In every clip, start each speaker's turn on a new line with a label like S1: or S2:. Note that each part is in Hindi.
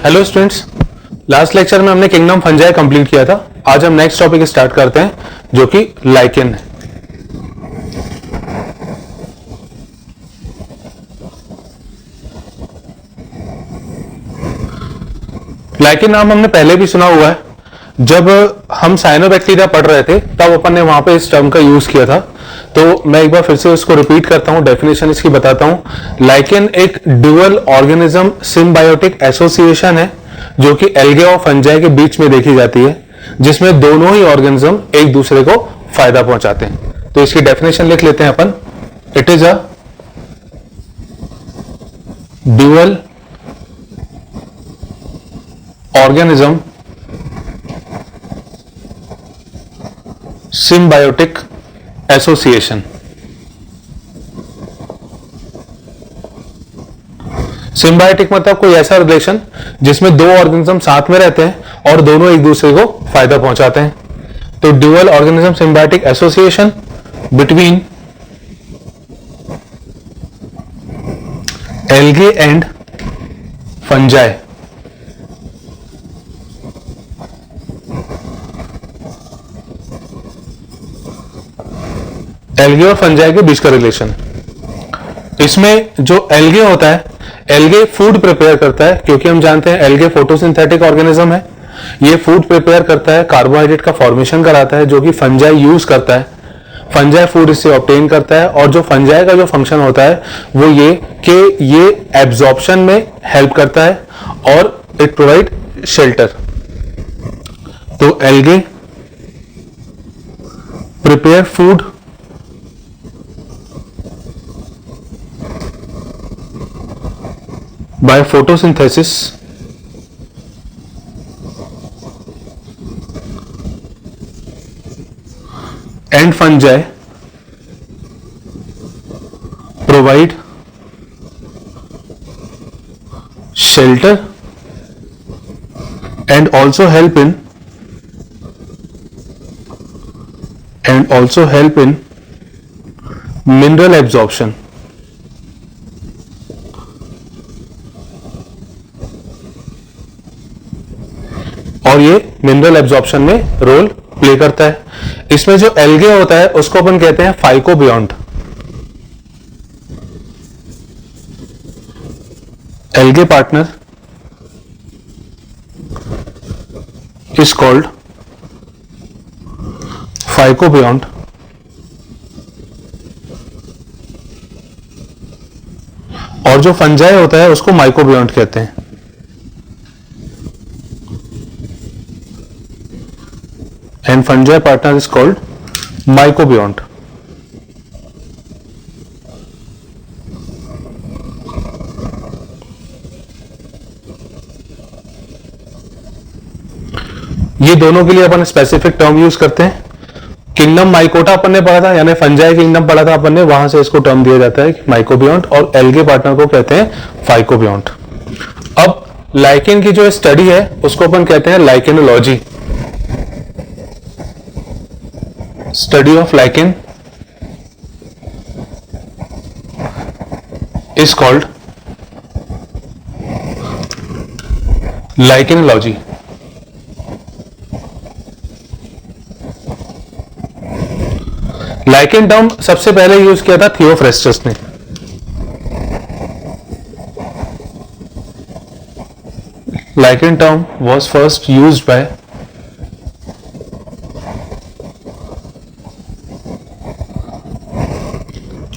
S1: हेलो स्टूडेंट्स, लास्ट लेक्चर में हमने किंगडम फंजाई कंप्लीट किया था। आज हम नेक्स्ट टॉपिक स्टार्ट करते हैं जो कि लाइकेन है। लाइकेन नाम हमने पहले भी सुना हुआ है। जब हम साइनोबैक्टीरिया पढ़ रहे थे तब अपन ने वहां पे इस टर्म का यूज किया था। तो मैं एक बार फिर से इसको रिपीट करता हूं, डेफिनेशन इसकी बताता हूं। लाइकेन एक ड्यूअल ऑर्गेनिज्म सिम्बायोटिक एसोसिएशन है जो कि एल्गे और फंजाई के बीच में देखी जाती है, जिसमें दोनों ही ऑर्गेनिज्म एक दूसरे को फायदा पहुंचाते हैं। तो इसकी डेफिनेशन लिख लेते हैं अपन। It is a dual organism symbiotic association. Symbiotic मतलब कोई ऐसा रिलेशन जिसमें दो ऑर्गेनिज्म साथ में रहते हैं और दोनों एक दूसरे को फायदा पहुंचाते हैं। तो dual organism symbiotic association between algae and fungi. Algae और फंजाई के बीच का रिलेशन। इसमें जो एल्गे होता है, एल्गे फूड प्रिपेयर करता है, क्योंकि हम जानते हैं एल्गे फोटोसिंथेटिक ऑर्गेनिज्म है। ये फूड प्रिपेयर करता है, कार्बोहाइड्रेट का फॉर्मेशन कराता है जो कि फंजाई यूज करता है। फंजाई फूड इससे ऑब्टेन करता है और जो फंजाई का जो फंक्शन होता है वो ये कि ये एब्जॉर्प्शन में हेल्प करता है और इट प्रोवाइड शेल्टर। तो algae prepare food by photosynthesis and fungi provide shelter and also help in mineral absorption। और ये मिनरल एब्जॉर्प्शन में रोल प्ले करता है। इसमें जो एल्गे होता है उसको अपन कहते हैं phycobiont. Algae partner is called phycobiont. और जो फंजाई होता है उसको माइकोबियोंट कहते हैं। And fungi partner is called mycobiont। ये दोनों के लिए अपन स्पेसिफिक टर्म यूज करते हैं। किंगडम माइकोटा अपन ने पढ़ा था, यानी फंजाई किंगडम पढ़ा था अपन ने, वहां से इसको टर्म दिया जाता है माइकोबियोंट, और एल्गे पार्टनर को कहते हैं फाइकोबियोंट। अब लाइकेन की जो स्टडी है उसको अपन कहते हैं lichenology. Study of lichen is called lichenology। Lichen term सबसे पहले यूज किया था थियोफ्रेस्टस ने। Lichen term was first used by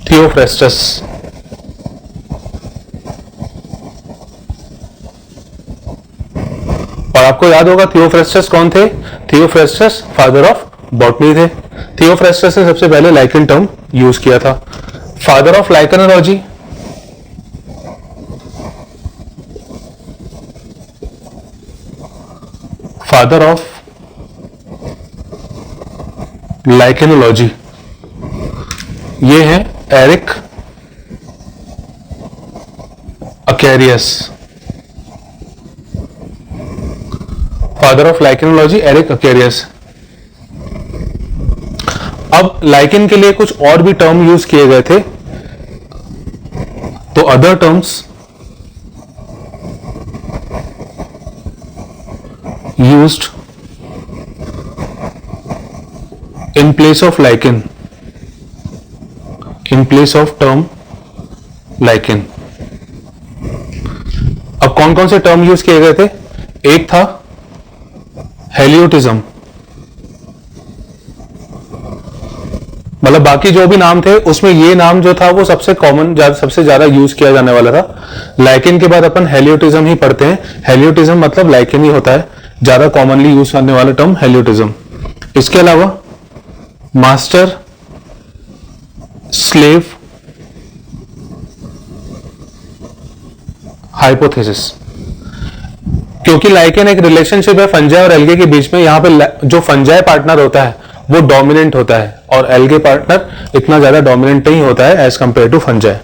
S1: Theophrastus. और आपको याद होगा थियोफ्रेस्टस कौन थे? थियोफ्रेस्टस फादर ऑफ बॉटनी थे। थियोफ्रेस्टस ने सबसे पहले लाइकेन टर्म यूज किया था। Father of lichenology father of lichenology ये है Erik Acharius. Father of lichenology Erik Acharius. अब लाइकेन के लिए कुछ और भी टर्म यूज किए गए थे, तो other terms used in place of lichen, in place of term lichen. अब कौन कौन से टर्म यूज किए गए थे? एक था हेलियोटिज्म, मतलब बाकी जो भी नाम थे उसमें ये नाम जो था वो सबसे कॉमन, सबसे ज्यादा यूज किया जाने वाला था. लाइकेन के बाद अपन हेलियोटिज्म ही पढ़ते हैं. हेलियोटिज्म मतलब लाइकेन ही होता है, ज्यादा कॉमनली यूज करने वाला टर्म हेलियोटिज्म. इसके अलावा मास्टर स्लेव हाइपोथेसिस, क्योंकि लाइकेन एक रिलेशनशिप है फंजाई और एल्गे के बीच में. यहां पे जो फंजाई पार्टनर होता है वो डोमिनेंट होता है और एल्गे पार्टनर इतना ज्यादा डोमिनेंट नहीं होता है एज कंपेयर टू फंजाई.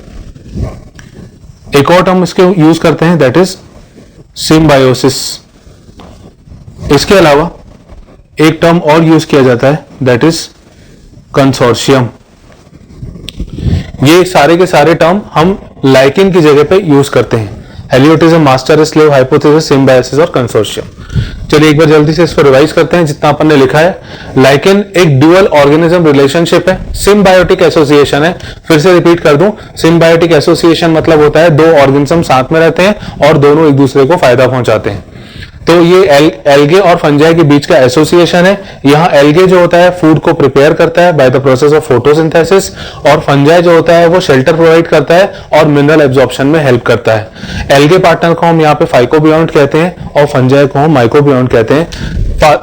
S1: एक और टर्म इसके यूज करते हैं, दैट इज सिम्बायोसिस. इसके अलावा एक टर्म और यूज किया जाता है, दैट इज कंसोर्शियम. ये सारे के सारे टर्म हम लाइकेन की जगह पे यूज करते हैं. हेलियोटिज्म, मास्टर स्लेव हाइपोथेसिस, सिम्बायोसिस और कंसोर्शियम. चलिए एक बार जल्दी से इसको रिवाइज करते हैं जितना अपन ने लिखा है. लाइकेन एक ड्यूअल ऑर्गेनिज्म रिलेशनशिप है, सिम्बायोटिक एसोसिएशन है. फिर से रिपीट कर दूं, सिम्बायोटिक एसोसिएशन मतलब होता है दो ऑर्गेनिज्म साथ में रहते हैं और दोनों एक दूसरे को फायदा पहुंचाते हैं. तो ये एल्गे और फंजाई के बीच का एसोसिएशन है. यहाँ एल्गे जो होता है फूड को प्रिपेयर करता है by the process of photosynthesis, और फंजाई जो होता है वो शेल्टर प्रोवाइड करता है और मिनरल एब्जॉर्प्शन में हेल्प करता है. एल्गे पार्टनर को हम यहाँ पे फाइकोबियोन्ट कहते हैं और फंजाई को हम माइकोबियोन्ट कहते हैं.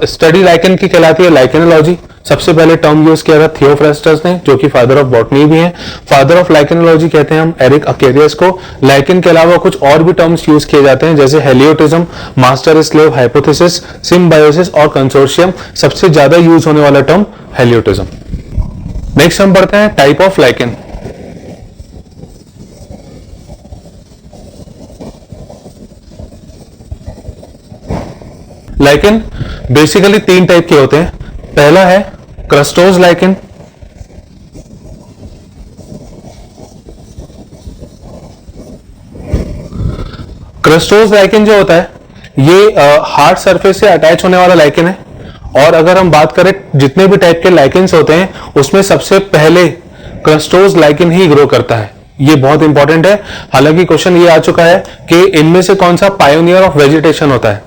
S1: स्टडी लाइकेन की कहलाती है लाइकेनोलॉजी. सबसे पहले टर्म यूज किया था थियोफ्रास्टस ने, जो कि फादर ऑफ बॉटनी भी हैं. फादर ऑफ लाइकेनोलॉजी कहते हैं हम एरिक अकेरियस को. लाइकेन के अलावा कुछ और भी टर्म्स यूज किए जाते हैं, जैसे हेलियोटिज्म, मास्टर स्लेव हाइपोथेसिस, सिम्बायोसिस और कंसोर्शियम. सबसे ज्यादा यूज होने वाला टर्म हेलियोटिज्म. नेक्स्ट हम पढ़ते हैं type of lichen. Lichen basically तीन टाइप के होते हैं. पहला है क्रस्टोज लाइकेन, क्रस्टोज लाइकेन जो होता है ये हार्ड सरफेस से अटैच होने वाला लाइकेन है. और अगर हम बात करें जितने भी टाइप के लाइकेन्स होते हैं उसमें सबसे पहले क्रस्टोज लाइकेन ही ग्रो करता है. ये बहुत इंपॉर्टेंट है. हालांकि क्वेश्चन ये आ चुका है कि इनमें से कौन सा पायोनियर ऑफ वेजिटेशन होता है,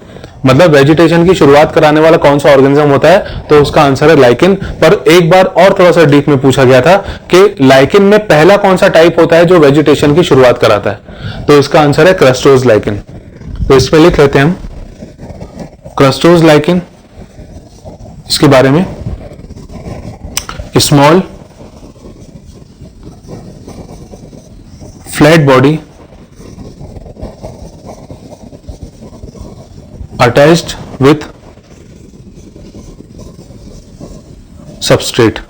S1: मतलब वेजिटेशन की शुरुआत कराने वाला कौन सा ऑर्गेनिज्म होता है, तो उसका आंसर है लाइकेन. पर एक बार और थोड़ा सा डीप में पूछा गया था कि लाइकेन में पहला कौन सा टाइप होता है जो वेजिटेशन की शुरुआत कराता है, तो इसका आंसर है क्रस्टोज लाइकेन. तो इसमें लिख लेते हैं हम क्रस्टोज लाइकेन. इसके बारे में small flat body attached with substrate.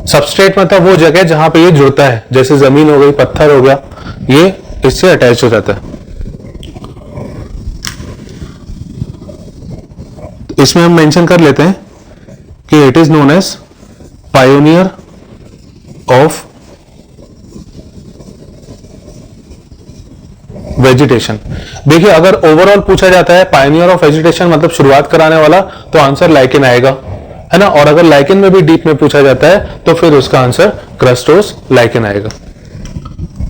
S1: Substrate मतलब वो जगह जहां पे ये जुड़ता है, जैसे जमीन हो गई, पत्थर हो गया, ये इससे अटैच हो जाता है. इसमें हम मेंशन कर लेते हैं कि it is known as pioneer of vegetation. देखिए अगर ओवरऑल पूछा जाता है पायनियर ऑफ वेजिटेशन मतलब शुरुआत कराने वाला, तो आंसर लाइकेन आएगा, है ना. और अगर लाइकेन में भी डीप में पूछा जाता है तो फिर उसका आंसर क्रस्टोज लाइकेन आएगा.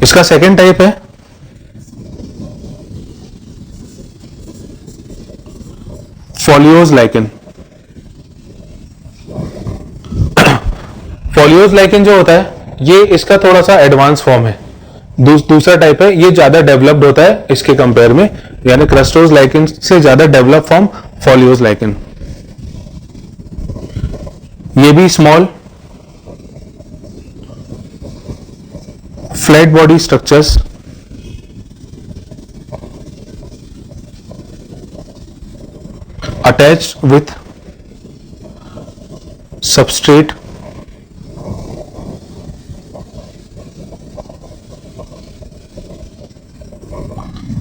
S1: इसका सेकेंड टाइप है फोलियोज लाइकेन. फोलियोज लाइकेन जो होता है ये इसका थोड़ा सा एडवांस फॉर्म है. दूसरा टाइप है, ये ज्यादा डेवलप्ड होता है इसके कंपेयर में, यानी क्रस्टोज लाइकेन से ज्यादा डेवलप फॉर्म फोलियोज लाइकेन. ये भी small flat body structures attached with substrate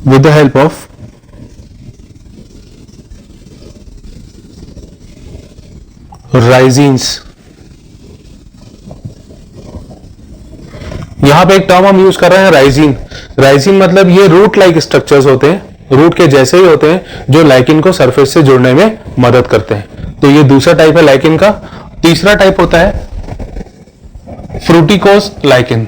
S1: with the help of rhizines. यहां पे एक टर्म हम यूज कर रहे हैं राइजिन। राइजिन मतलब ये रूट लाइक स्ट्रक्चर्स होते हैं, रूट के जैसे ही होते हैं, जो लाइकिन को सरफेस से जुड़ने में मदद करते हैं। तो ये दूसरा टाइप है लाइकिन का। तीसरा टाइप होता है फ्रूटिकोस लाइकिन।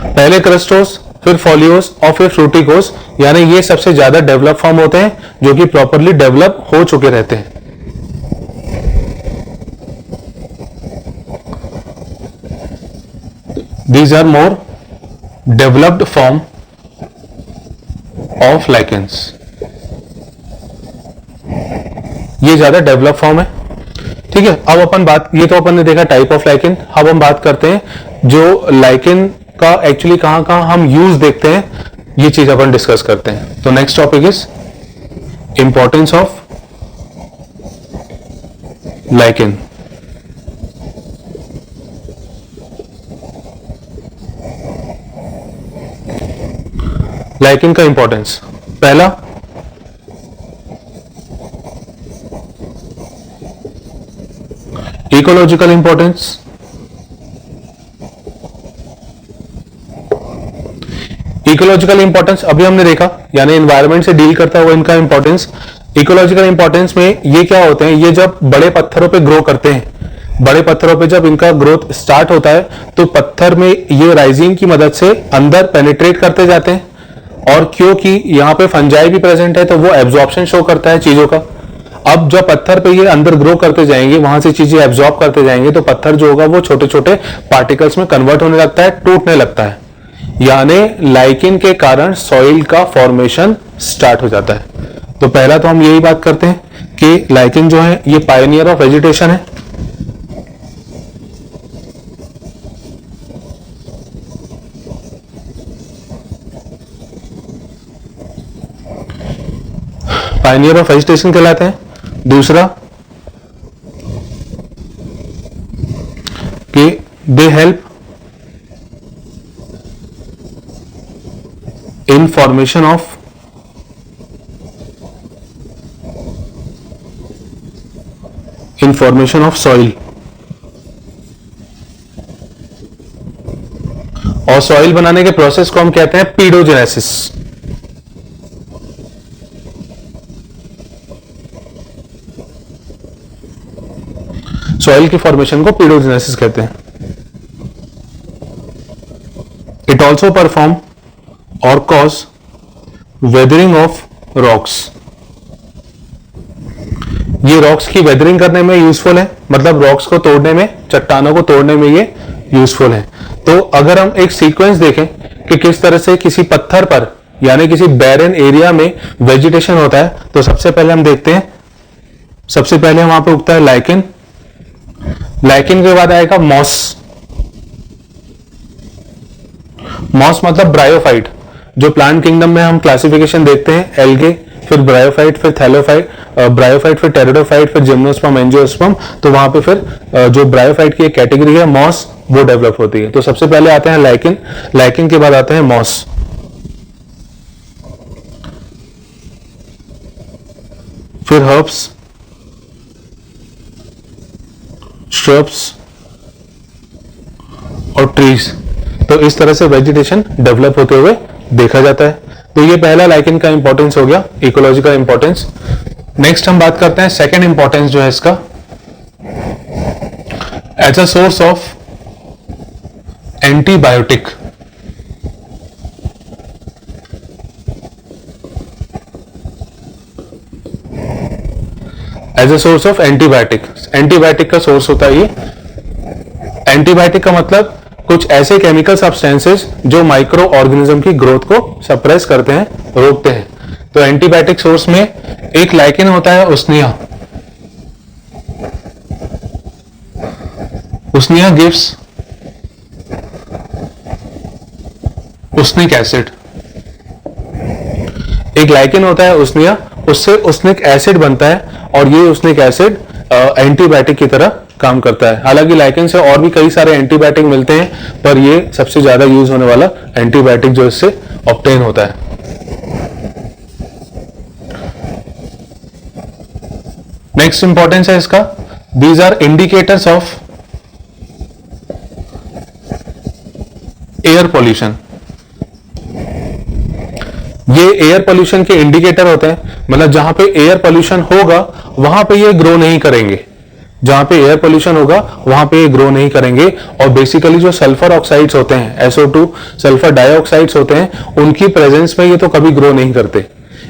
S1: पहले क्रस्टोस, फिर फोलियोस और फिर फ्रूटिकोस, यानी ये सबसे ज्यादा डेवलप फॉर्म होते हैं जो कि प्रॉपरली डेवलप हो चुके रहते हैं। These are more developed form of lichens. ये ज्यादा डेवलप फॉर्म है। ठीक है, अब अपन बात, ये तो अपन ने देखा टाइप ऑफ लाइकेन। अब हम बात करते हैं जो लाइकेन का एक्चुअली कहां कहां हम यूज देखते हैं, ये चीज अपन डिस्कस करते हैं। तो next topic is importance of lichen. Lichen का इंपॉर्टेंस, पहला इकोलॉजिकल इंपॉर्टेंस। इकोलॉजिकल इंपॉर्टेंस अभी हमने देखा, यानी एनवायरनमेंट से डील करता हुआ इनका इंपॉर्टेंस। इकोलॉजिकल इंपॉर्टेंस में ये क्या होते हैं, ये जब बड़े पत्थरों पे ग्रो करते हैं, बड़े पत्थरों पे जब इनका ग्रोथ स्टार्ट होता है तो पत्थर में ये राइजिंग की मदद से अंदर पेनिट्रेट करते जाते हैं, और क्योंकि यहाँ पे फंजाई भी प्रेजेंट है तो वो एब्जॉर्प्शन शो करता है चीजों का। अब जब पत्थर पे ये अंदर ग्रो करते जाएंगे, वहां से चीजें एब्जॉर्ब करते जाएंगे, तो पत्थर जो होगा वो छोटे छोटे पार्टिकल्स में कन्वर्ट होने लगता है, टूटने लगता है। यानी लाइकेन के कारण सॉइल का फॉर्मेशन स्टार्ट हो जाता है। तो पहला तो हम यही बात करते हैं कि लाइकेन जो है ये पायनियर ऑफ वेजिटेशन है। पायनियर ऑफ वेजिटेशन कहलाते हैं। दूसरा कि they help in formation of soil, और सॉइल बनाने के प्रोसेस को हम कहते हैं पीडोजेनेसिस। सॉइल की फॉर्मेशन को पीडोजेनेसिस कहते हैं। इट ऑल्सो परफॉर्म और कॉज वेदरिंग ऑफ रॉक्स। ये रॉक्स की वेदरिंग करने में यूजफुल है, मतलब रॉक्स को तोड़ने में, चट्टानों को तोड़ने में ये यूजफुल है। तो अगर हम एक सीक्वेंस देखें कि किस तरह से किसी पत्थर पर यानी किसी बैरन एरिया में वेजिटेशन होता है, तो सबसे पहले हम देखते हैं, सबसे पहले वहां पे उगता है लाइकेन। लाइकेन के बाद आएगा मॉस। मॉस मतलब ब्रायोफाइट। जो प्लांट किंगडम में हम क्लासिफिकेशन देखते हैं, एल्गे, फिर ब्रायोफाइट, फिर थैलोफाइट, ब्रायोफाइट, फिर टेरिडोफाइट, फिर जिम्नोस्पर्म, एंजियोस्पर्म। तो वहां पे फिर जो ब्रायोफाइट की एक कैटेगरी है मॉस, वो डेवलप होती है। तो सबसे पहले आते हैं लाइकेन, लाइकेन के बाद आते हैं मॉस। फिर हर्ब्स, श्रब्स और ट्रीज। तो इस तरह से वेजिटेशन डेवलप होते हुए देखा जाता है। तो ये पहला लाइकेन का इंपॉर्टेंस हो गया, इकोलॉजिकल इंपॉर्टेंस। नेक्स्ट हम बात करते हैं सेकेंड इंपॉर्टेंस जो है इसका, as a source of antibiotic. As a source of antibiotic. Antibiotic का सोर्स होता है ये। एंटीबायोटिक का मतलब कुछ ऐसे केमिकल सब्सटेंसेस जो माइक्रो ऑर्गेनिज्म की ग्रोथ को सप्रेस करते हैं, रोकते हैं। तो एंटीबायोटिक सोर्स में एक लाइकेन होता है उसनिया। उसनिया गिव्स उसनिक एसिड। एक लाइकेन होता है उसनिया, उससे उसनिक एसिड बनता है, और ये उसनिक एसिड एंटीबायोटिक की तरह काम करता है। हालांकि लाइकेन से और भी कई सारे एंटीबायोटिक मिलते हैं, पर ये सबसे ज्यादा यूज होने वाला एंटीबायोटिक जो इससे ऑब्टेन होता है। नेक्स्ट इंपॉर्टेंस है इसका, these are indicators of air pollution. ये एयर पॉल्यूशन के इंडिकेटर होते हैं, मतलब जहां पे एयर पॉल्यूशन होगा वहां पे ये ग्रो नहीं करेंगे, जहां पे एयर पॉल्यूशन होगा वहां पे ये ग्रो नहीं करेंगे। और बेसिकली जो सल्फर ऑक्साइड्स होते हैं, SO2 सल्फर डाइऑक्साइड्स होते हैं, उनकी प्रेजेंस में ये तो कभी ग्रो नहीं करते।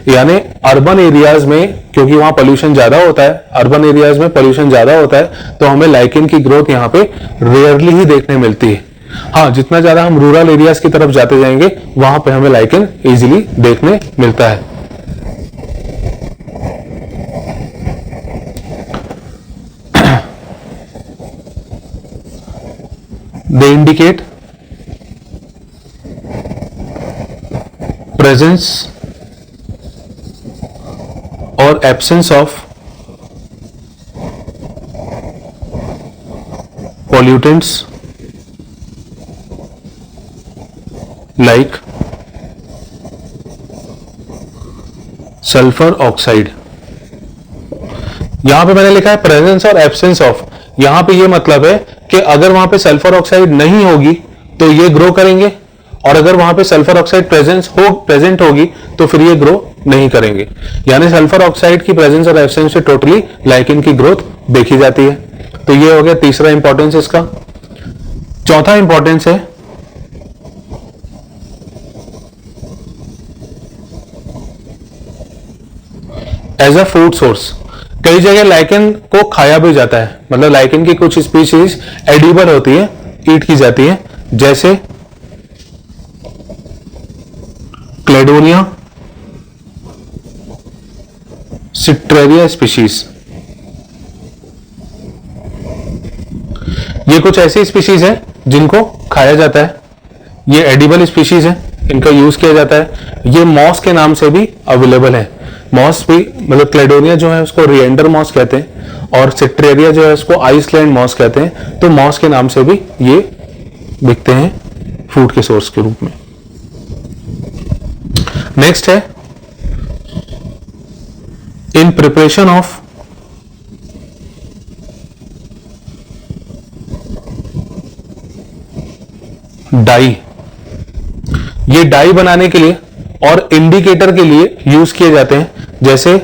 S1: यानी अर्बन एरियाज में, क्योंकि वहां पोल्यूशन ज्यादा होता है, अर्बन एरियाज में पोल्यूशन ज्यादा होता है, तो हमें लाइकेन की ग्रोथ यहाँ पे रेयरली ही देखने मिलती है। हाँ, जितना ज्यादा हम रूरल एरियाज की तरफ जाते जाएंगे वहां पे हमें लाइकेन इजीली देखने मिलता है। They indicate presence or absence of pollutants like sulfur oxide। यहां पे मैंने लिखा है प्रेजेंस और एब्सेंस ऑफ। यहां पे ये मतलब है कि अगर वहां पे सल्फर ऑक्साइड नहीं होगी तो ये ग्रो करेंगे, और अगर वहां पे सल्फर ऑक्साइड प्रेजेंट होगी तो फिर ये ग्रो नहीं करेंगे। यानी सल्फर ऑक्साइड की प्रेजेंस और एब्सेंस से टोटली लाइकेन की ग्रोथ देखी जाती है। तो ये हो गया तीसरा इंपॉर्टेंस इसका। चौथा इंपॉर्टेंस है एज अ फूड सोर्स। कई जगह लाइकेन को खाया भी जाता है, मतलब लाइकेन की कुछ स्पीशीज एडिबल होती है, ईट की जाती है, जैसे क्लेडोनिया सिट्रेरिया स्पीशीज। ये कुछ ऐसी स्पीशीज है जिनको खाया जाता है, ये एडिबल स्पीशीज है, इनका यूज किया जाता है। ये मॉस के नाम से भी अवेलेबल है। मॉस भी, मतलब क्लेडोनिया जो है उसको रिएंडर मॉस कहते हैं, और सिट्रेरिया जो है उसको आइसलैंड मॉस कहते हैं। तो मॉस के नाम से भी ये बिकते हैं फूड के सोर्स के रूप में। नेक्स्ट है इन प्रिपरेशन ऑफ डाई। ये डाई बनाने के लिए और इंडिकेटर के लिए यूज किए जाते हैं। जैसे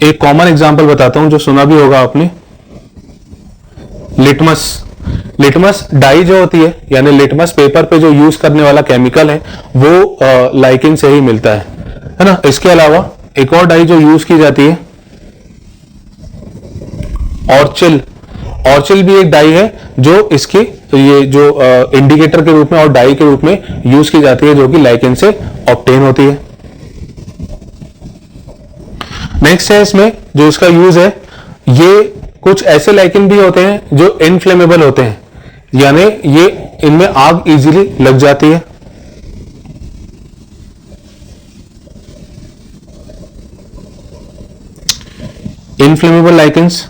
S1: एक कॉमन एग्जांपल बताता हूं जो सुना भी होगा आपने, लिटमस। लिटमस डाई जो होती है, यानी लिटमस पेपर पे जो यूज करने वाला केमिकल है, वो लाइकेन से ही मिलता है ना। इसके अलावा एक और डाई जो यूज की जाती है, ऑर्चिल। ऑर्चिल भी एक डाई है जो इसके ये जो इंडिकेटर के रूप में और डाई के रूप में यूज की जाती है, जो कि लाइकेन से ऑब्टेन होती है। नेक्स्ट है इसमें जो इसका यूज है, ये कुछ ऐसे लाइकेन भी होते हैं जो इनफ्लेमेबल होते हैं, यानी ये इनमें आग इजीली लग जाती है। इनफ्लेमेबल लाइकेन्स,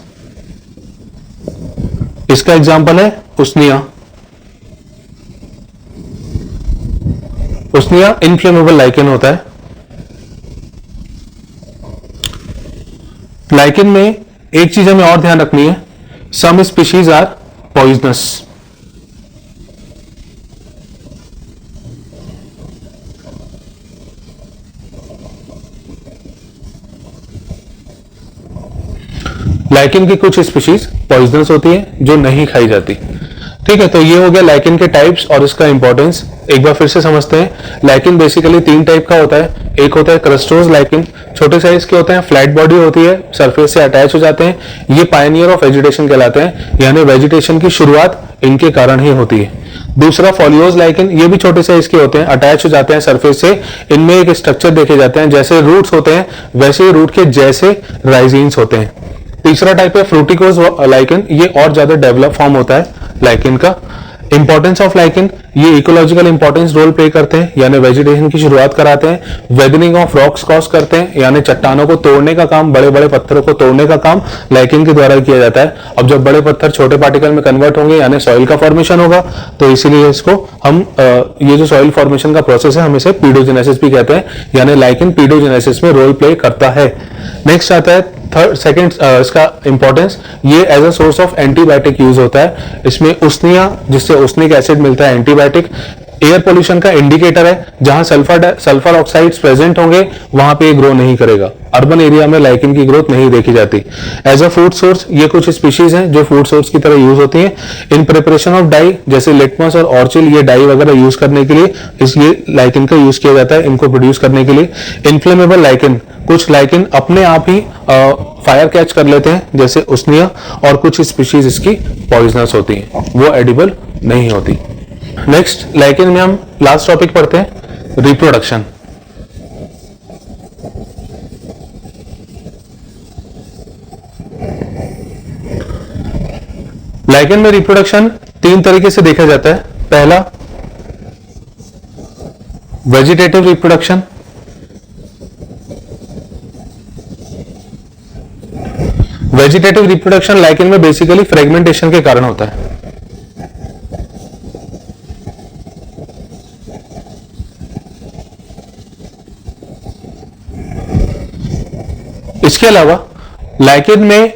S1: इसका एग्जांपल है उसनिया। उसनिया इनफ्लेमेबल लाइकेन होता है। लाइकेन में एक चीज हमें और ध्यान रखनी है, some species are poisonous. Lichen की कुछ स्पीशीज पॉइजनस होती है जो नहीं खाई जाती। ठीक है, तो ये हो गया लाइकेन के टाइप्स और इसका इंपॉर्टेंस। एक बार फिर से समझते हैं। लाइकेन बेसिकली 3 टाइप का होता है। एक होता है क्रस्टोज लाइकेन, छोटे साइज के होते हैं, फ्लैट बॉडी होती है, सरफेस से अटैच हो जाते हैं। ये पायनियर ऑफ वेजिटेशन कहलाते हैं, यानी वेजिटेशन की शुरुआत इनके कारण ही होती है। दूसरा फॉलियोज लाइकेन, ये भी छोटे साइज के होते हैं, अटैच हो जाते हैं सरफेस से। इनमें एक स्ट्रक्चर देखे जाते हैं, जैसे रूट्स होते हैं वैसे ही रूट के जैसे राइजीन्स होते हैं। तीसरा टाइप है फ्रूटिकोज लाइकेन, ये और ज्यादा डेवलप फॉर्म होता है लाइकेन का। इंपॉर्टेंस ऑफ लाइकेन, ये इकोलॉजिकल इंपॉर्टेंस रोल प्ले करते हैं, यानी वेजिटेशन की शुरुआत कराते हैं। वेदनिंग ऑफ रॉक्स कॉज करते हैं, यानी चट्टानों को तोड़ने का काम, बड़े बड़े पत्थरों को तोड़ने का काम लाइकेन के द्वारा किया जाता है। अब जब बड़े पत्थर छोटे पार्टिकल में कन्वर्ट होंगे, यानी सॉइल का फॉर्मेशन होगा, तो इसीलिए इसको हम ये जो सॉइल फॉर्मेशन का प्रोसेस है हम इसे पीडोजेनेसिस भी कहते हैं, यानी लाइकेन पीडोजेनेसिस में रोल प्ले करता है। नेक्स्ट आता है थर्ड सेकंड इसका इंपॉर्टेंस, ये as a source of antibiotic use होता है। इसमें उसनिया, जिससे उसनिक एसिड मिलता है, एंटीबायोटिक। एयर पोल्यूशन का इंडिकेटर है, जहां सल्फर ऑक्साइड्स प्रेजेंट होंगे वहां पे ग्रो नहीं करेगा। अर्बन एरिया में लाइकेन की ग्रोथ नहीं देखी जाती। एज अ फूड सोर्स, ये कुछ स्पीशीज हैं जो फूड सोर्स की तरह यूज होती हैं। इन प्रिपरेशन ऑफ डाई, जैसे लिटमस और ऑर्चिल, ये डाई वगैरह यूज करने के लिए इसलिए लाइकेन का यूज किया जाता है, इनको प्रोड्यूस करने के लिए। इन्फ्लेमेबल लाइकेन, कुछ लाइकेन अपने आप ही फायर कैच कर लेते हैं, जैसे उसनिया, और कुछ स्पीशीज इसकी पॉइजनस होती हैं, वो एडिबल नहीं होती। नेक्स्ट लाइकेन में हम लास्ट टॉपिक पढ़ते हैं, रिप्रोडक्शन। लाइकेन में रिप्रोडक्शन 3 तरीके से देखा जाता है। पहला, vegetative reproduction. Vegetative reproduction lichen में बेसिकली फ्रेगमेंटेशन के कारण होता है। इसके अलावा लाइकेन में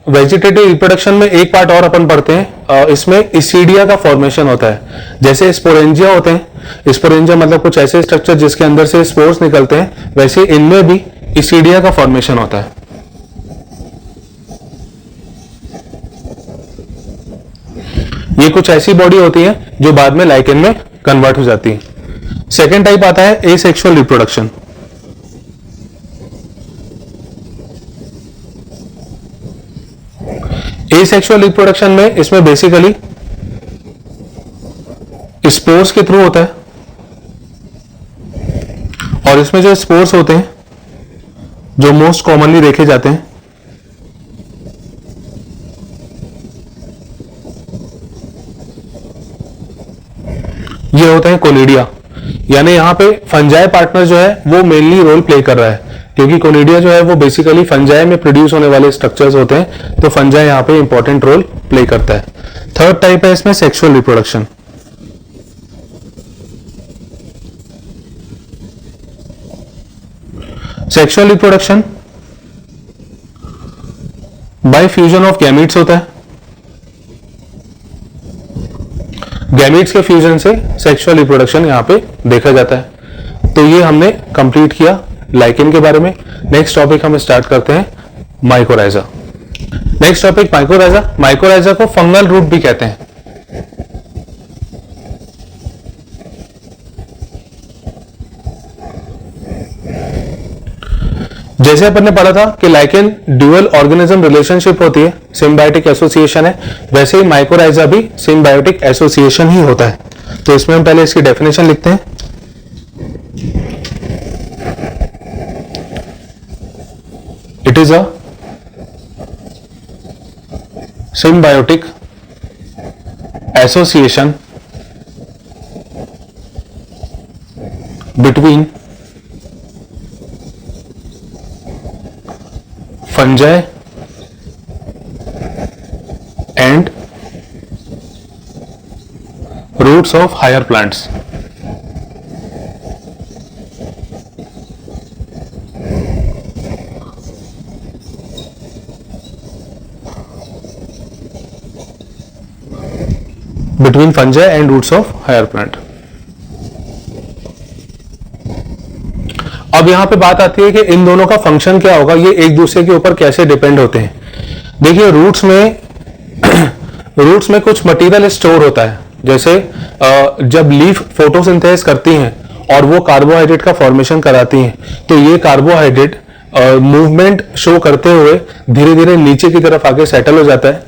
S1: वेजिटेटिव रिप्रोडक्शन में एक पार्ट और अपन पढ़ते हैं, इसमें इसीडिया का फॉर्मेशन होता है। जैसे स्पोरेंजिया होते हैं, स्पोरेंजिया मतलब कुछ ऐसे स्ट्रक्चर जिसके अंदर से स्पोर्स निकलते हैं, वैसे इनमें भी इसीडिया का फॉर्मेशन होता है। ये कुछ ऐसी बॉडी होती है जो बाद में लाइकेन में कन्वर्ट हो जाती है। सेकेंड टाइप आता है एसेक्सुअल रिप्रोडक्शन। एसेक्सुअल रिप्रोडक्शन में इसमें बेसिकली स्पोर्स के थ्रू होता है, और इसमें जो स्पोर्स होते हैं जो मोस्ट कॉमनली देखे जाते हैं, ये होते हैं कोनिडिया। यानी यहां पे फंजाई पार्टनर जो है वो मेनली रोल प्ले कर रहा है, क्योंकि कोनिडिया जो है वो बेसिकली फंजाई में प्रोड्यूस होने वाले स्ट्रक्चर्स होते हैं, तो फंजाई यहां पे इंपॉर्टेंट रोल प्ले करता है। थर्ड टाइप है इसमें sexual reproduction. Sexual reproduction by fusion of gametes होता है। गैमीट्स के फ्यूजन से सेक्सुअल रिप्रोडक्शन यहां पे देखा जाता है। तो ये हमने कंप्लीट किया लाइकेन के बारे में। नेक्स्ट टॉपिक हम स्टार्ट करते हैं mycorrhiza. Next topic mycorrhiza. Mycorrhiza को फंगल रूट भी कहते हैं। जैसे अपन ने पढ़ा था कि लाइकेन ड्यूअल ऑर्गेनिज्म रिलेशनशिप होती है, सिम्बायोटिक एसोसिएशन है, वैसे ही माइकोराइजा भी सिम्बायोटिक एसोसिएशन ही होता है। तो इसमें हम पहले इसकी डेफिनेशन लिखते हैं। It is a symbiotic association between fungi and roots of higher plants. Between fungi and roots of higher plant. अब यहां पे बात आती है कि इन दोनों का फंक्शन क्या होगा, ये एक दूसरे के ऊपर कैसे डिपेंड होते हैं। देखिए रूट्स में कुछ मटेरियल स्टोर होता है। जैसे जब लीफ फोटोसिंथेसिस करती हैं और वो कार्बोहाइड्रेट का फॉर्मेशन कराती हैं, तो ये कार्बोहाइड्रेट मूवमेंट शो करते हुए धीरे धीरे नीचे की तरफ आके सेटल हो जाता है।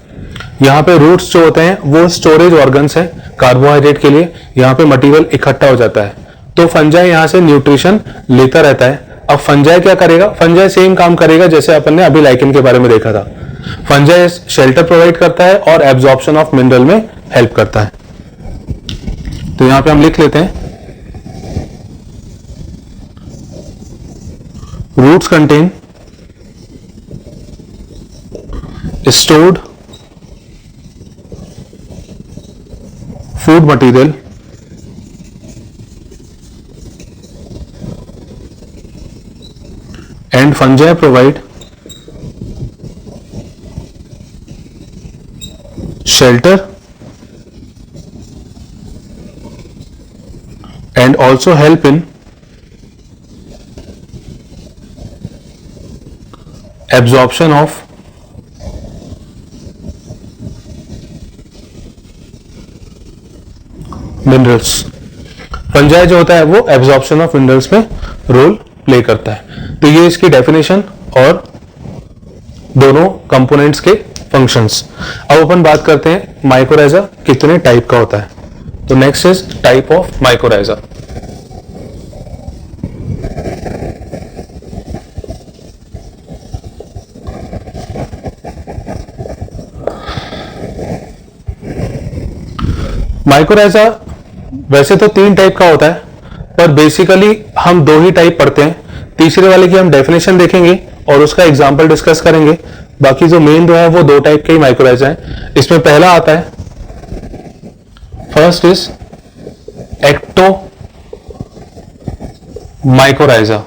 S1: यहाँ पे रूट्स जो होते हैं वो स्टोरेज ऑर्गन्स हैं कार्बोहाइड्रेट के लिए, यहाँ पे मटेरियल इकट्ठा हो जाता है, तो फंजाई यहाँ से न्यूट्रिशन लेता रहता है। अब फंजाई क्या करेगा, फंजाई सेम काम करेगा जैसे अपन ने अभी लाइकेन के बारे में देखा था। फंजाई शेल्टर प्रोवाइड करता है और एब्जॉर्प्शन ऑफ मिनरल में हेल्प करता है। तो यहाँ पे हम लिख लेते हैं, roots contain stored food material and fungi provide shelter and also help in absorption of minerals. Fungi जो होता है वो एब्जॉर्प्शन ऑफ मिनरल्स में रोल प्ले करता है। तो ये इसकी डेफिनेशन और दोनों कंपोनेंट्स के फंक्शंस। अब अपन बात करते हैं माइकोराइजा कितने टाइप का होता है। तो next is type of mycorrhiza. Mycorrhiza वैसे तो 3 टाइप का होता है, पर बेसिकली हम 2 ही टाइप पढ़ते हैं। तीसरे वाले की हम डेफिनेशन देखेंगे और उसका एग्जांपल डिस्कस करेंगे। बाकी जो मेन जो है वो 2 टाइप के ही माइकोराइजा है। इसमें पहला आता है, फर्स्ट इज एक्टो माइकोराइजा।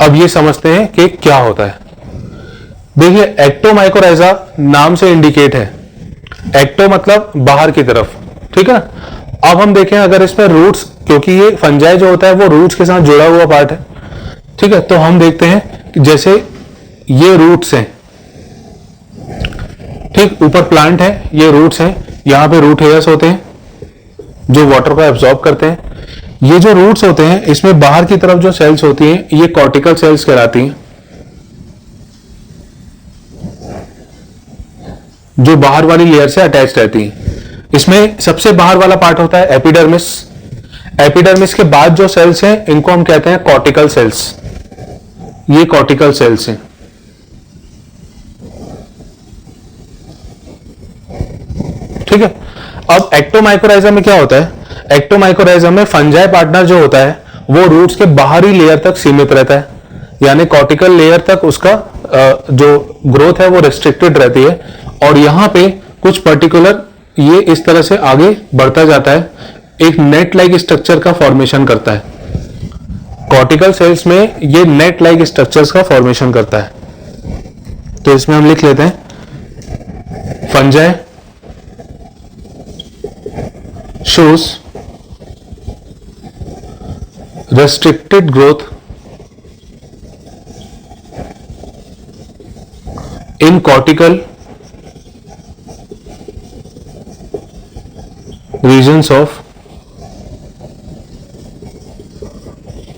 S1: अब ये समझते हैं कि क्या होता है। देखिए, एक्टोमाइकोराइजा नाम से इंडिकेट है, एक्टो मतलब बाहर की तरफ, ठीक है ना। अब हम देखें अगर इसमें रूट्स, क्योंकि ये फंजाई जो होता है वो रूट्स के साथ जुड़ा हुआ पार्ट है, ठीक है। तो हम देखते हैं कि जैसे ये रूट्स हैं, ठीक, ऊपर प्लांट है, ये रूट्स हैं, यहां पे रूट हेयर्स होते हैं जो वाटर को एब्जॉर्ब करते हैं। ये जो रूट्स होते हैं इसमें बाहर की तरफ जो सेल्स होती हैं ये कॉर्टिकल सेल्स कहलाती हैं, जो बाहर वाली लेयर से अटैच रहती हैं। इसमें सबसे बाहर वाला पार्ट होता है एपिडर्मिस। एपिडर्मिस के बाद जो सेल्स हैं इनको हम कहते हैं कॉर्टिकल सेल्स। ये कॉर्टिकल सेल्स हैं, ठीक है। अब एक्टोमाइकोराइजा में क्या होता है, एक्टोमाइकोराइजा में फंजाई पार्टनर जो होता है वो रूट्स के बाहरी लेयर तक सीमित रहता है, यानी कॉर्टिकल लेयर तक उसका जो ग्रोथ है वो रेस्ट्रिक्टेड रहती है। और यहां पे कुछ पर्टिकुलर ये इस तरह से आगे बढ़ता जाता है, एक नेट लाइक स्ट्रक्चर का फॉर्मेशन करता है। कॉर्टिकल सेल्स में ये नेट लाइक स्ट्रक्चर्स का फॉर्मेशन करता है। तो इसमें हम लिख लेते हैं, fungi shows restricted growth in cortical regions of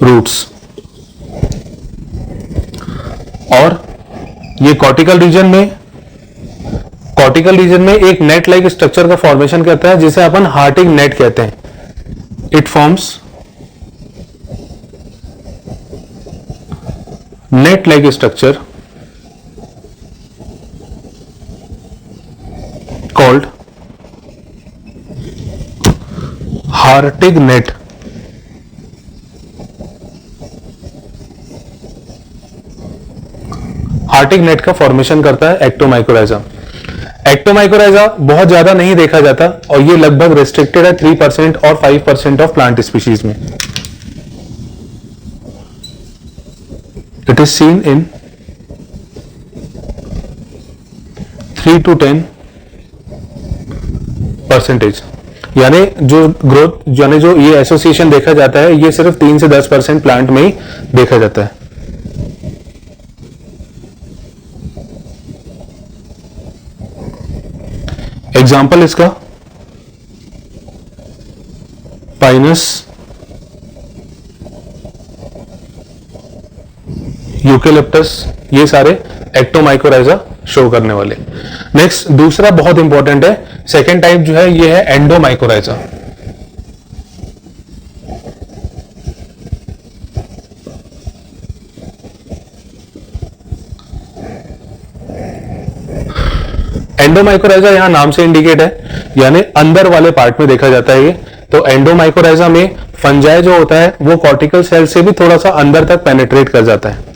S1: roots। और ये कॉर्टिकल रीजन में एक नेट लाइक स्ट्रक्चर का फॉर्मेशन करता है जिसे अपन हार्टिंग नेट कहते हैं। It forms net like structure called Hartig net. Hartig net का फॉर्मेशन करता है एक्टोमाइकोराइजा। एक्टोमाइकोराइजा बहुत ज्यादा नहीं देखा जाता और ये लगभग रेस्ट्रिक्टेड है 3% और 5% ऑफ प्लांट स्पीशीज में। It is seen in 3 to 10%, यानी जो ग्रोथ, यानी जो ये एसोसिएशन देखा जाता है ये सिर्फ 3 से 10% प्लांट में ही देखा जाता है। एग्जाम्पल इसका पाइनस, यूकेलिप्टस, ये सारे एक्टोमाइकोराइजा शो करने वाले। नेक्स्ट दूसरा बहुत इंपॉर्टेंट है, सेकेंड टाइप जो है ये है एंडोमाइकोराइजा। एंडोमाइकोराइजा यहां नाम से इंडिकेट है, यानी अंदर वाले पार्ट में देखा जाता है ये। तो एंडोमाइकोराइजा में फंजाई जो होता है वो कॉर्टिकल सेल से भी थोड़ा सा अंदर तक पेनिट्रेट कर जाता है।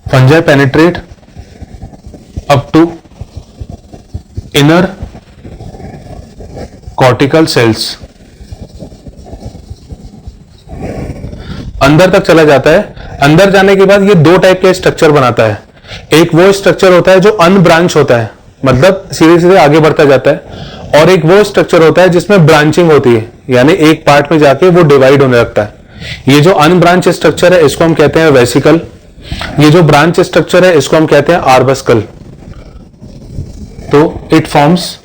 S1: Fungi penetrate up to inner cortical cells, अंदर तक चला जाता है। अंदर जाने के बाद ये दो टाइप के स्ट्रक्चर बनाता है। एक वो स्ट्रक्चर होता है जो अनब्रांच होता है, मतलब सीधे सीधे आगे बढ़ता जाता है, और एक वो स्ट्रक्चर होता है जिसमें ब्रांचिंग होती है, यानी एक पार्ट में जाके वो डिवाइड होने लगता है। ये जो अनब्रांच स्ट्रक्चर है इसको हम कहते हैं वेसिकल, ये जो ब्रांच स्ट्रक्चर है इसको हम कहते हैं आर्बस्कल। तो it forms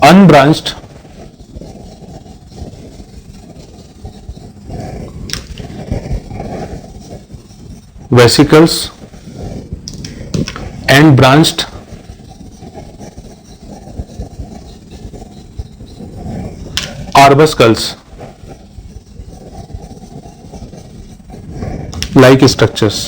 S1: unbranched vesicles and branched arbuscles like structures।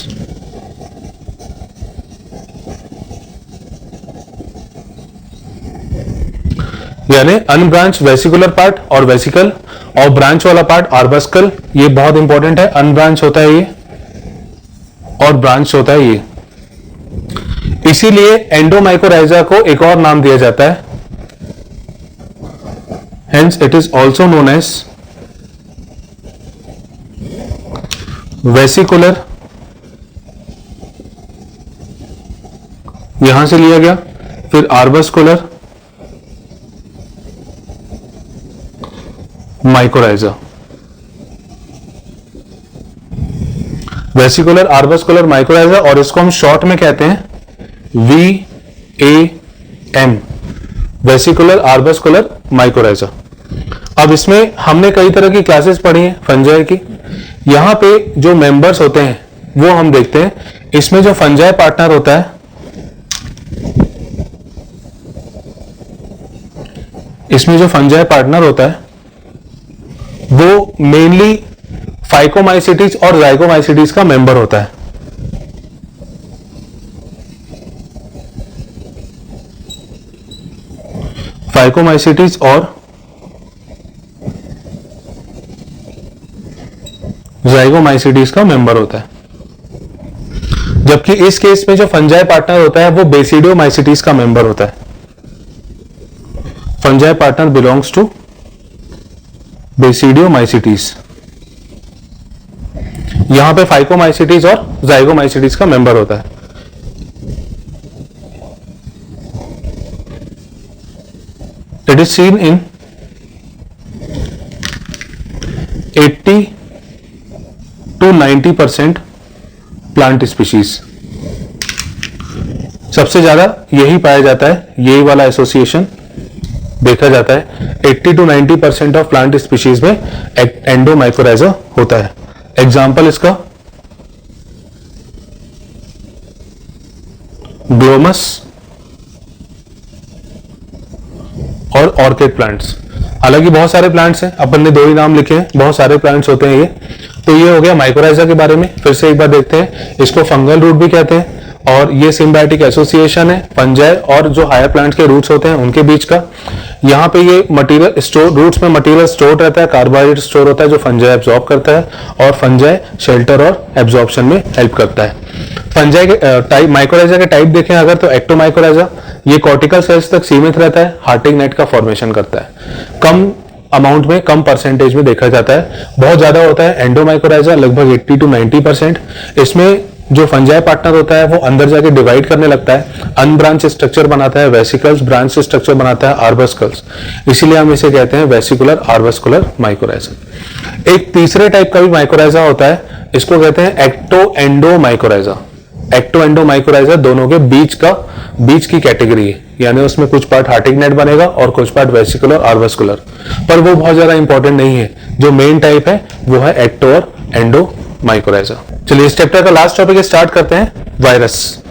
S1: यानी अनब्रांच वेसिकुलर पार्ट और वेसिकल, और ब्रांच वाला पार्ट आर्बस्कल। ये बहुत इंपॉर्टेंट है, अनब्रांच होता है ये और ब्रांच होता है ये। इसीलिए एंडोमाइकोराइजा को एक और नाम दिया जाता है, hence it is also known as vesicular, यहां से लिया गया, फिर arbuscular mycorrhiza. Vesicular, arbuscular, mycorrhiza, और इसको हम शॉर्ट में कहते हैं VAM, वेसिकुलर आर्बस्कुलर माइकोराइजा। अब इसमें हमने कई तरह की क्लासेस पढ़ी हैं फंजाई की। यहां पे जो मेंबर्स होते हैं वो हम देखते हैं। इसमें जो फंजाई पार्टनर होता है, इसमें जो फंजाई पार्टनर होता है वो मेनली फाइकोमाइसिटीज और जाइगोमाइसिटीज का मेंबर होता है। फाइकोमाइसिटीज और जाइगोमाइसिटीज का मेंबर होता है, जबकि इस केस में जो फंजाई पार्टनर होता है वो बेसिडियोमाइसिटीज का मेंबर होता है। Fungi partner belongs to basidiomycetes. यहां पे फाइकोमाइसिटीज और जाइगोमाइसिटीज का मेंबर होता है। It is seen in 80 to 90% plant species. सबसे ज्यादा यही पाया जाता है, यही वाला एसोसिएशन देखा जाता है। 80 to 90% ऑफ प्लांट स्पीशीज में एंडोमाइकोराइजा होता है। एग्जाम्पल इसका ग्लोमस और ऑर्किड प्लांट्स। हालांकि बहुत सारे प्लांट्स हैं, अपन ने दो ही नाम लिखे हैं, बहुत सारे प्लांट्स होते हैं ये। तो ये हो गया माइकोराइजा के बारे में। फिर से एक बार देखते हैं, इसको फंगल रूट भी कहते हैं, और ये सिम्बायोटिक एसोसिएशन है फंजाई और जो हायर प्लांट्स के रूट्स होते हैं उनके बीच का। यहाँ पे ये मटेरियल स्टोर, रूट्स में मटेरियल स्टोर रहता है, कार्बोहाइड्रेट स्टोर होता है जो फंजाई एब्जॉर्ब करता है, और फंजाई शेल्टर और एब्जॉर्प्शन में हेल्प करता है। फंजाई के टाइप, माइकोराइजा के टाइप देखें अगर, तो एक्टोमाइकोराइजा ये कॉर्टिकल सेल्स तक सीमित रहता है, हार्टिंग नेट का फॉर्मेशन करता है, कम अमाउंट में, कम परसेंटेज में देखा जाता है। बहुत ज्यादा होता है एंडोमाइकोराइजा, लगभग 80 to 90%। इसमें जो फंजाई पार्टनर होता है वो अंदर जाके डिवाइड करने लगता है, अनब्रांच स्ट्रक्चर बनाता है, वेसिकल्स, ब्रांच स्ट्रक्चर बनाता है, आर्बस्कल्स। इसीलिए हम इसे कहते हैं वेसिकुलर आर्बस्कुलर माइकोराइजा। एक तीसरे टाइप का भी माइकोराइजा होता है, इसको कहते हैं ecto endo mycorrhiza. Ecto endo mycorrhiza दोनों के बीच की कैटेगरी है, यानी उसमें कुछ पार्ट हार्टिंग नेट बनेगा और कुछ पार्ट वेसिकुलर आर्बस्कुलर, पर वो बहुत ज्यादा इंपॉर्टेंट नहीं है। जो मेन टाइप है वो है एक्टो और एंडो माइकोराइजा। चलिए इस चैप्टर का लास्ट टॉपिक स्टार्ट करते हैं, वायरस।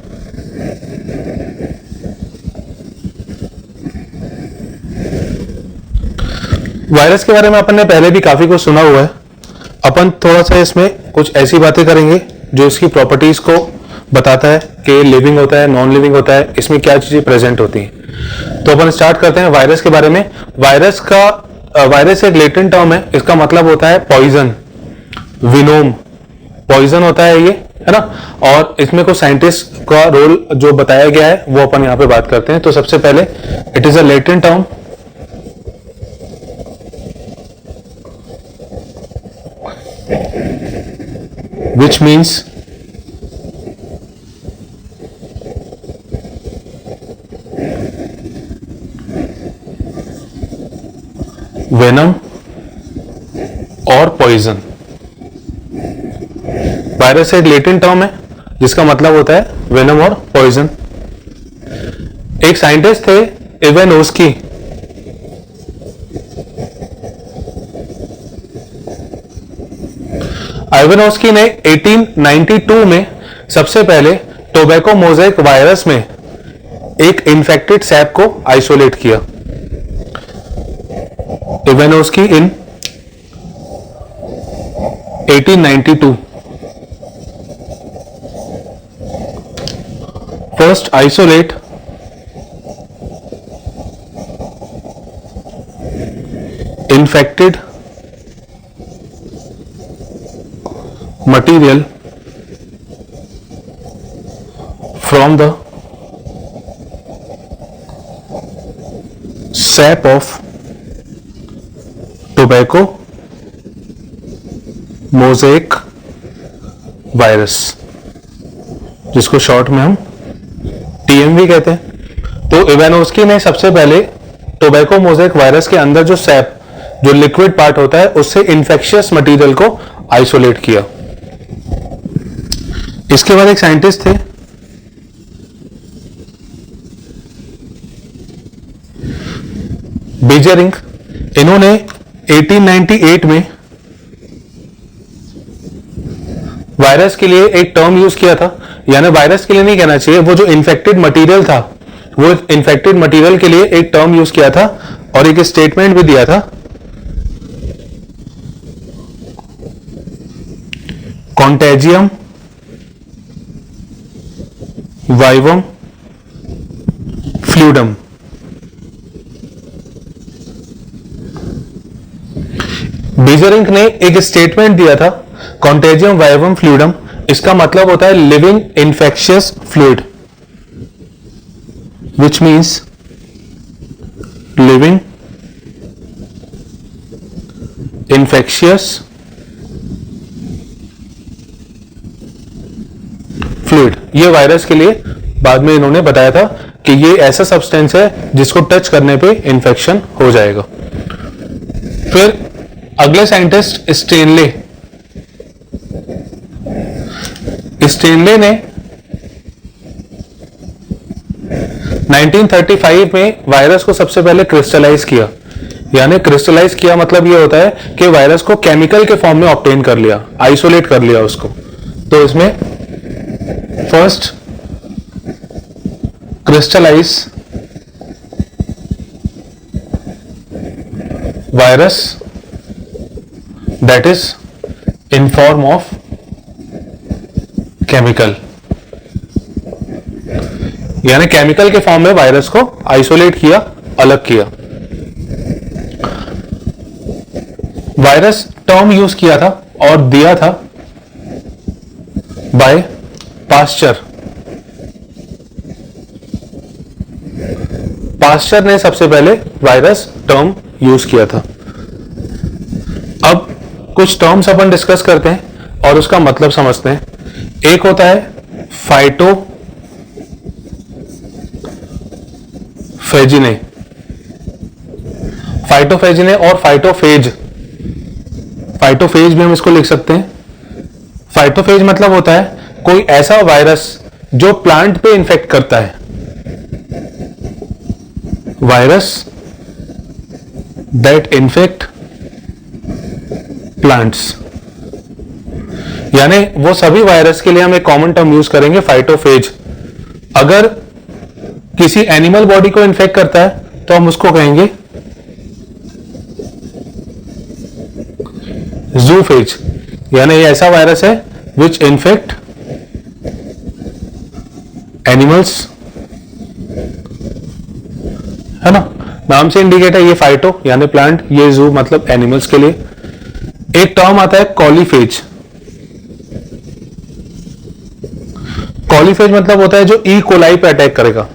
S1: वायरस के बारे में अपन ने पहले भी काफी कुछ सुना हुआ है। अपन थोड़ा सा इसमें कुछ ऐसी बातें करेंगे जो इसकी प्रॉपर्टीज को बताता है कि लिविंग होता है, नॉन लिविंग होता है, इसमें क्या चीजें प्रेजेंट होती हैं। तो अपन स्टार्ट करते हैं वायरस के बारे में। वायरस एक लेटेंट टर्म है, इसका मतलब होता है पॉइजन, विनोम। पॉइजन होता है ये, है ना। और इसमें कुछ साइंटिस्ट का रोल जो बताया गया है वो अपन यहां पे बात करते हैं। तो सबसे पहले it is a latent term, which means venom और पॉइजन। वायरस एक लेटेंट टर्म है जिसका मतलब होता है वेनम और पॉइजन। एक साइंटिस्ट थे इवानोस्की, इवानोस्की ने 1892 में सबसे पहले टोबैको मोज़ेक वायरस में एक इन्फेक्टेड सैप को आइसोलेट किया। Ivanovsky in 1892 first isolate infected material from the sap of tobacco mosaic virus, जिसको शॉर्ट में हम टीएमवी कहते हैं। तो इवानोस्की ने सबसे पहले टोबैको मोज़ेक वायरस के अंदर जो सैप, जो लिक्विड पार्ट होता है, उससे इंफेक्शियस मटेरियल को आइसोलेट किया। इसके बाद एक साइंटिस्ट थे बेजरिंग, इन्होंने 1898 में वायरस के लिए एक टर्म यूज किया था, यानी वायरस के लिए नहीं कहना चाहिए, वो जो इन्फेक्टेड मटेरियल था, वो इन्फेक्टेड मटेरियल के लिए एक टर्म यूज किया था और एक स्टेटमेंट भी दिया था, कॉन्टेजियम वाइवम फ्लूइडम। बेजरिंग ने एक स्टेटमेंट दिया था, कॉन्टेजियम वाइवम फ्लूइडम, इसका मतलब होता है living infectious fluid, which means living infectious fluid. ये वायरस के लिए बाद में इन्होंने बताया था कि ये ऐसा सब्सटेंस है जिसको टच करने पे इंफेक्शन हो जाएगा। फिर अगले साइंटिस्ट स्टेनले ने 1935 में वायरस को सबसे पहले क्रिस्टलाइज किया। यानी क्रिस्टलाइज किया मतलब ये होता है कि वायरस को केमिकल के फॉर्म में ऑब्टेन कर लिया, आइसोलेट कर लिया उसको। तो इसमें first crystallise virus that is in form of chemical, यानी केमिकल के फॉर्म में वायरस को आइसोलेट किया, अलग किया। वायरस टर्म यूज किया था और दिया था बाय पास्चर। पास्चर ने सबसे पहले वायरस टर्म यूज किया था। अब कुछ टर्म्स अपन डिस्कस करते हैं और उसका मतलब समझते हैं। एक होता है फाइटोफेजिने, फाइटोफेजिने और फाइटोफेज। फाइटोफेज भी हम इसको लिख सकते हैं। फाइटोफेज मतलब होता है कोई ऐसा वायरस जो प्लांट पे इंफेक्ट करता है, वायरस दैट इन्फेक्ट प्लांट्स। यानी वो सभी वायरस के लिए हम एक कॉमन टर्म यूज करेंगे फाइटोफेज। अगर किसी एनिमल बॉडी को इन्फेक्ट करता है तो हम उसको कहेंगे जूफेज, यानी ये ऐसा वायरस है विच इन्फेक्ट एनिमल्स, है ना। नाम से इंडिकेट है, ये फाइटो यानी प्लांट, ये जू मतलब एनिमल्स के लिए। एक टर्म आता है कॉलीफेज। कॉलीफेज मतलब होता है जो ई कोलाई पे अटैक करेगा।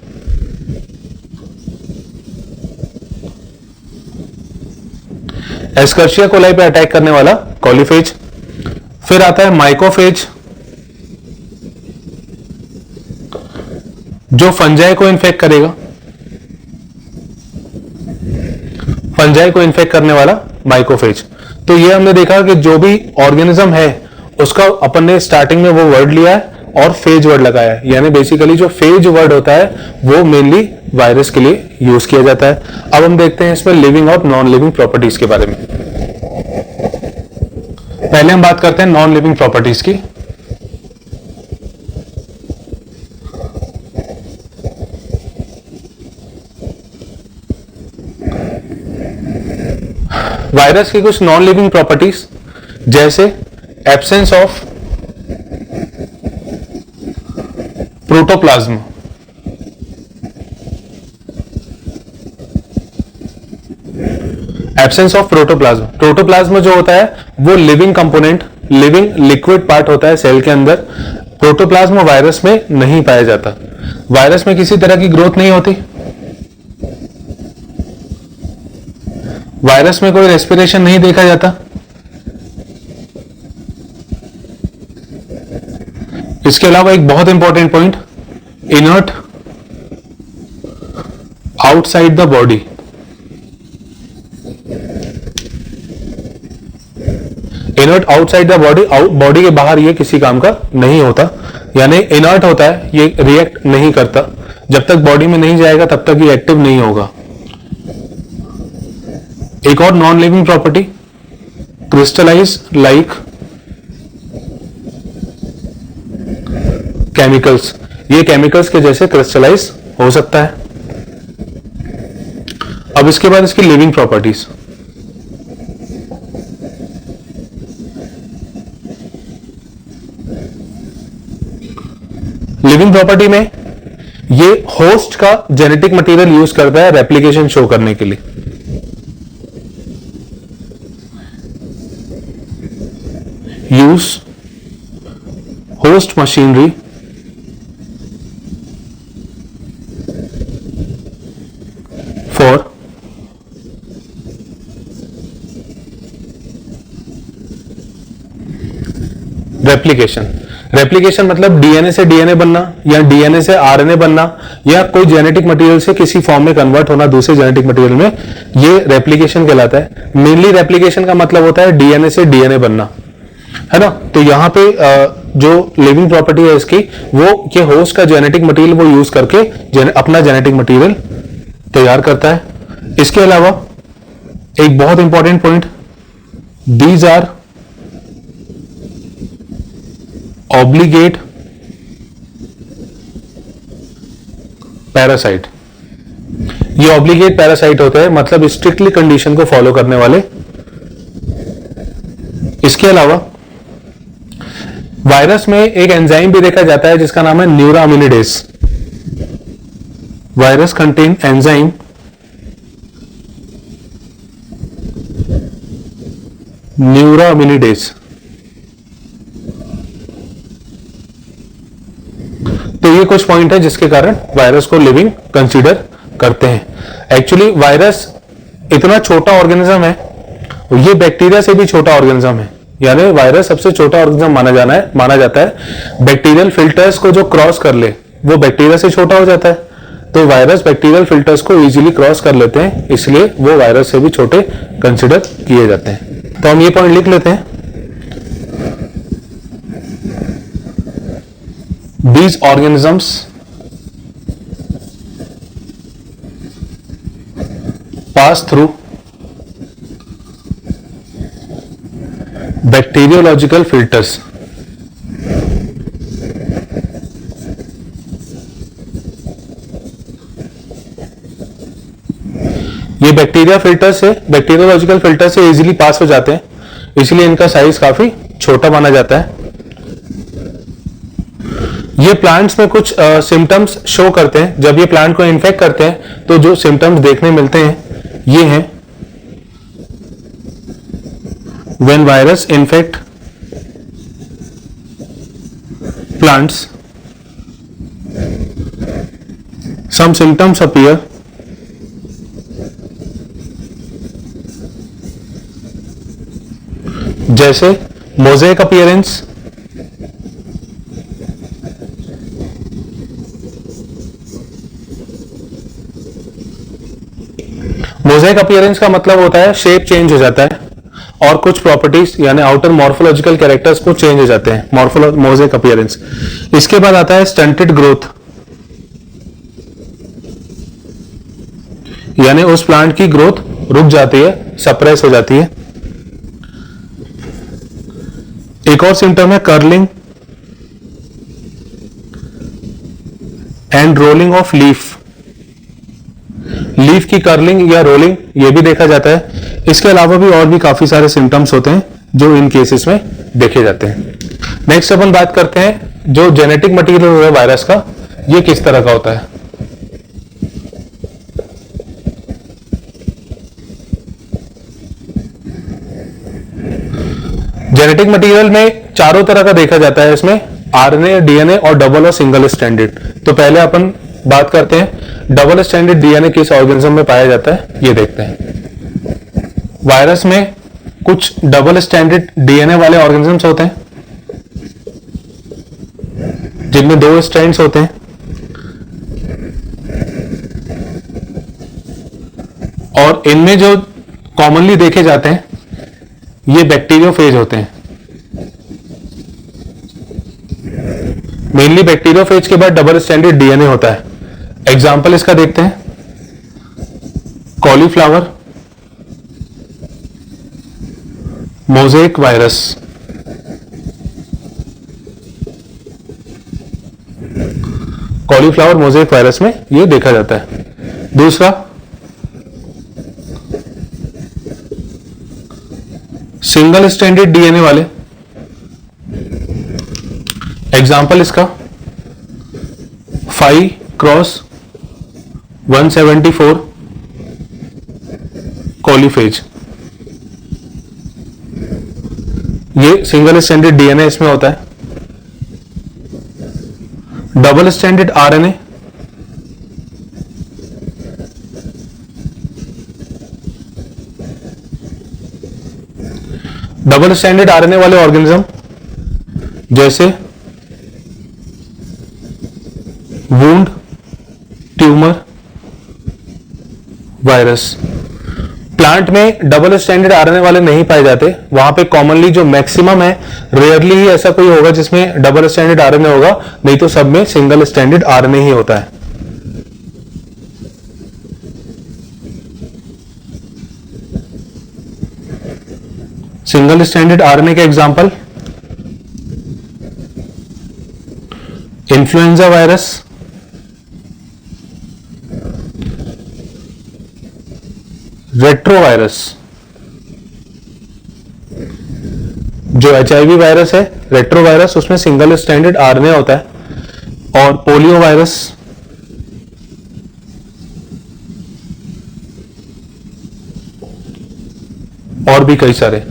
S1: एस्कर्शिया कोलाई पे अटैक करने वाला कॉलीफेज। फिर आता है माइकोफेज, जो फंजाई को इन्फेक्ट करेगा, फंजाई को इन्फेक्ट करने वाला माइकोफेज। तो ये हमने देखा कि जो भी ऑर्गेनिज्म है उसका अपन ने स्टार्टिंग में वो वर्ड लिया है और फेज वर्ड लगाया है, यानी बेसिकली जो फेज वर्ड होता है वो मेनली वायरस के लिए यूज किया जाता है। अब हम देखते हैं इसमें लिविंग और नॉन लिविंग प्रॉपर्टीज के बारे में। पहले हम बात करते हैं नॉन लिविंग प्रॉपर्टीज की। वायरस की कुछ नॉन लिविंग प्रॉपर्टीज, जैसे absence of protoplasm, absence of protoplasm. Protoplasm जो होता है वो living component, living liquid part होता है सेल के अंदर। प्रोटोप्लाज्म वायरस में नहीं पाया जाता। वायरस में किसी तरह की ग्रोथ नहीं होती, वायरस में कोई रेस्पिरेशन नहीं देखा जाता। इसके अलावा एक बहुत important point, inert outside the body. Inert outside the body, body के बाहर ये किसी काम का नहीं होता, यानी इनर्ट होता है, ये रिएक्ट नहीं करता। जब तक बॉडी में नहीं जाएगा तब तक ये एक्टिव नहीं होगा। एक और non living property, crystallise like chemicals. ये केमिकल्स के जैसे क्रिस्टलाइज हो सकता है। अब इसके बाद इसकी लिविंग प्रॉपर्टीज। लिविंग प्रॉपर्टी में ये होस्ट का जेनेटिक मटेरियल यूज करता है रेप्लिकेशन शो करने के लिए। Use host machinery for replication. Replication मतलब डीएनए से डीएनए बनना या डीएनए से आरएनए बनना या कोई जेनेटिक मटेरियल से किसी फॉर्म में कन्वर्ट होना दूसरे जेनेटिक मटेरियल में, ये रेप्लिकेशन कहलाता है। मेनली रेप्लिकेशन का मतलब होता है डीएनए से डीएनए बनना, है ना। तो यहां पे जो लिविंग प्रॉपर्टी है इसकी, वो ये होस्ट का जेनेटिक मटेरियल वो यूज करके अपना जेनेटिक मटेरियल तैयार करता है। इसके अलावा एक बहुत important point, these are obligate parasite. ये ऑब्लिगेट पैरासाइट होते हैं, मतलब स्ट्रिक्टली कंडीशन को फॉलो करने वाले। इसके अलावा वायरस में एक एंजाइम भी देखा जाता है जिसका नाम है neuraminidase. Virus contain enzyme neuraminidase. तो ये कुछ पॉइंट है जिसके कारण वायरस को लिविंग कंसीडर करते हैं। एक्चुअली वायरस इतना छोटा ऑर्गेनिज्म है, ये बैक्टीरिया से भी छोटा ऑर्गेनिज्म है, यानी वायरस सबसे छोटा ऑर्गेनिज्म माना जाता है। बैक्टीरियल फिल्टर्स को जो क्रॉस कर ले वो बैक्टीरिया से छोटा हो जाता है, तो वायरस बैक्टीरियल फिल्टर्स को इजीली क्रॉस कर लेते हैं, इसलिए वो वायरस से भी छोटे कंसीडर किए जाते हैं। तो हम ये पॉइंट लिख लेते हैं, these organisms pass through bacteriological filters। ये बैक्टीरियोलॉजिकल फिल्टर से इजीली पास हो जाते हैं, इसलिए इनका साइज काफी छोटा माना जाता है। ये प्लांट्स में कुछ सिम्टम्स शो करते हैं। जब ये प्लांट को इन्फेक्ट करते हैं तो जो सिम्टम्स देखने मिलते हैं ये हैं, when virus infect plants some symptoms appear जैसे मोज़ेक अपीयरेंस, मोज़ेक अपीयरेंस का मतलब होता है शेप चेंज हो जाता है और कुछ प्रॉपर्टीज यानी आउटर मॉर्फोलॉजिकल कैरेक्टर्स को चेंज हो जाते हैं, मोज़ेक अपीयरेंस। इसके बाद आता है स्टंटेड ग्रोथ, यानी उस प्लांट की ग्रोथ रुक जाती है, सप्रेस हो जाती है। एक और सिम्टम है curling and rolling of leaf, leaf की कर्लिंग या रोलिंग ये भी देखा जाता है। इसके अलावा भी और भी काफी सारे सिम्टम्स होते हैं जो इन केसेस में देखे जाते हैं। नेक्स्ट अपन बात करते हैं जो जेनेटिक मटेरियल है वायरस का, ये किस तरह का होता है। जेनेटिक मटेरियल में चारों तरह का देखा जाता है, इसमें आरएनए, डीएनए और डबल और सिंगल स्ट्रैंडेड। तो पहले अपन बात करते हैं डबल स्ट्रैंडेड डीएनए किस ऑर्गेनिज्म में पाया जाता है, ये देखते हैं। वायरस में कुछ डबल स्ट्रैंडेड डीएनए वाले ऑर्गेनिजम्स होते हैं जिनमें 2 स्ट्रैंड्स होते हैं, और इनमें जो कॉमनली देखे जाते हैं ये बैक्टीरियोफेज होते हैं। मेनली बैक्टीरियोफेज के बाद डबल स्ट्रैंडेड डीएनए होता है। एग्जाम्पल इसका देखते हैं, cauliflower, mosaic virus. Cauliflower mosaic virus में यह देखा जाता है। दूसरा सिंगल स्ट्रैंडेड डीएनए वाले, एग्जाम्पल इसका 5x174 कॉलीफेज। ये सिंगल स्ट्रैंडेड डीएनए इसमें होता है। Double stranded RNA, double stranded RNA वाले ऑर्गेनिज्म जैसे वुंड, ट्यूमर, वायरस। प्लांट में डबल स्ट्रैंडेड आरएनए वाले नहीं पाए जाते, वहां पे कॉमनली जो मैक्सिमम है, रेयरली ही ऐसा कोई होगा जिसमें डबल स्ट्रैंडेड आरएनए होगा, नहीं तो सब में सिंगल स्ट्रैंडेड आरएनए ही होता है। सिंगल स्ट्रैंडेड आरएनए के एग्जांपल इन्फ्लुएंजा वायरस, रेट्रोवायरस। जो एचआईवी वायरस है रेट्रोवायरस, उसमें सिंगल स्ट्रैंडेड आरएनए होता है। और पोलियो वायरस, और भी कई सारे।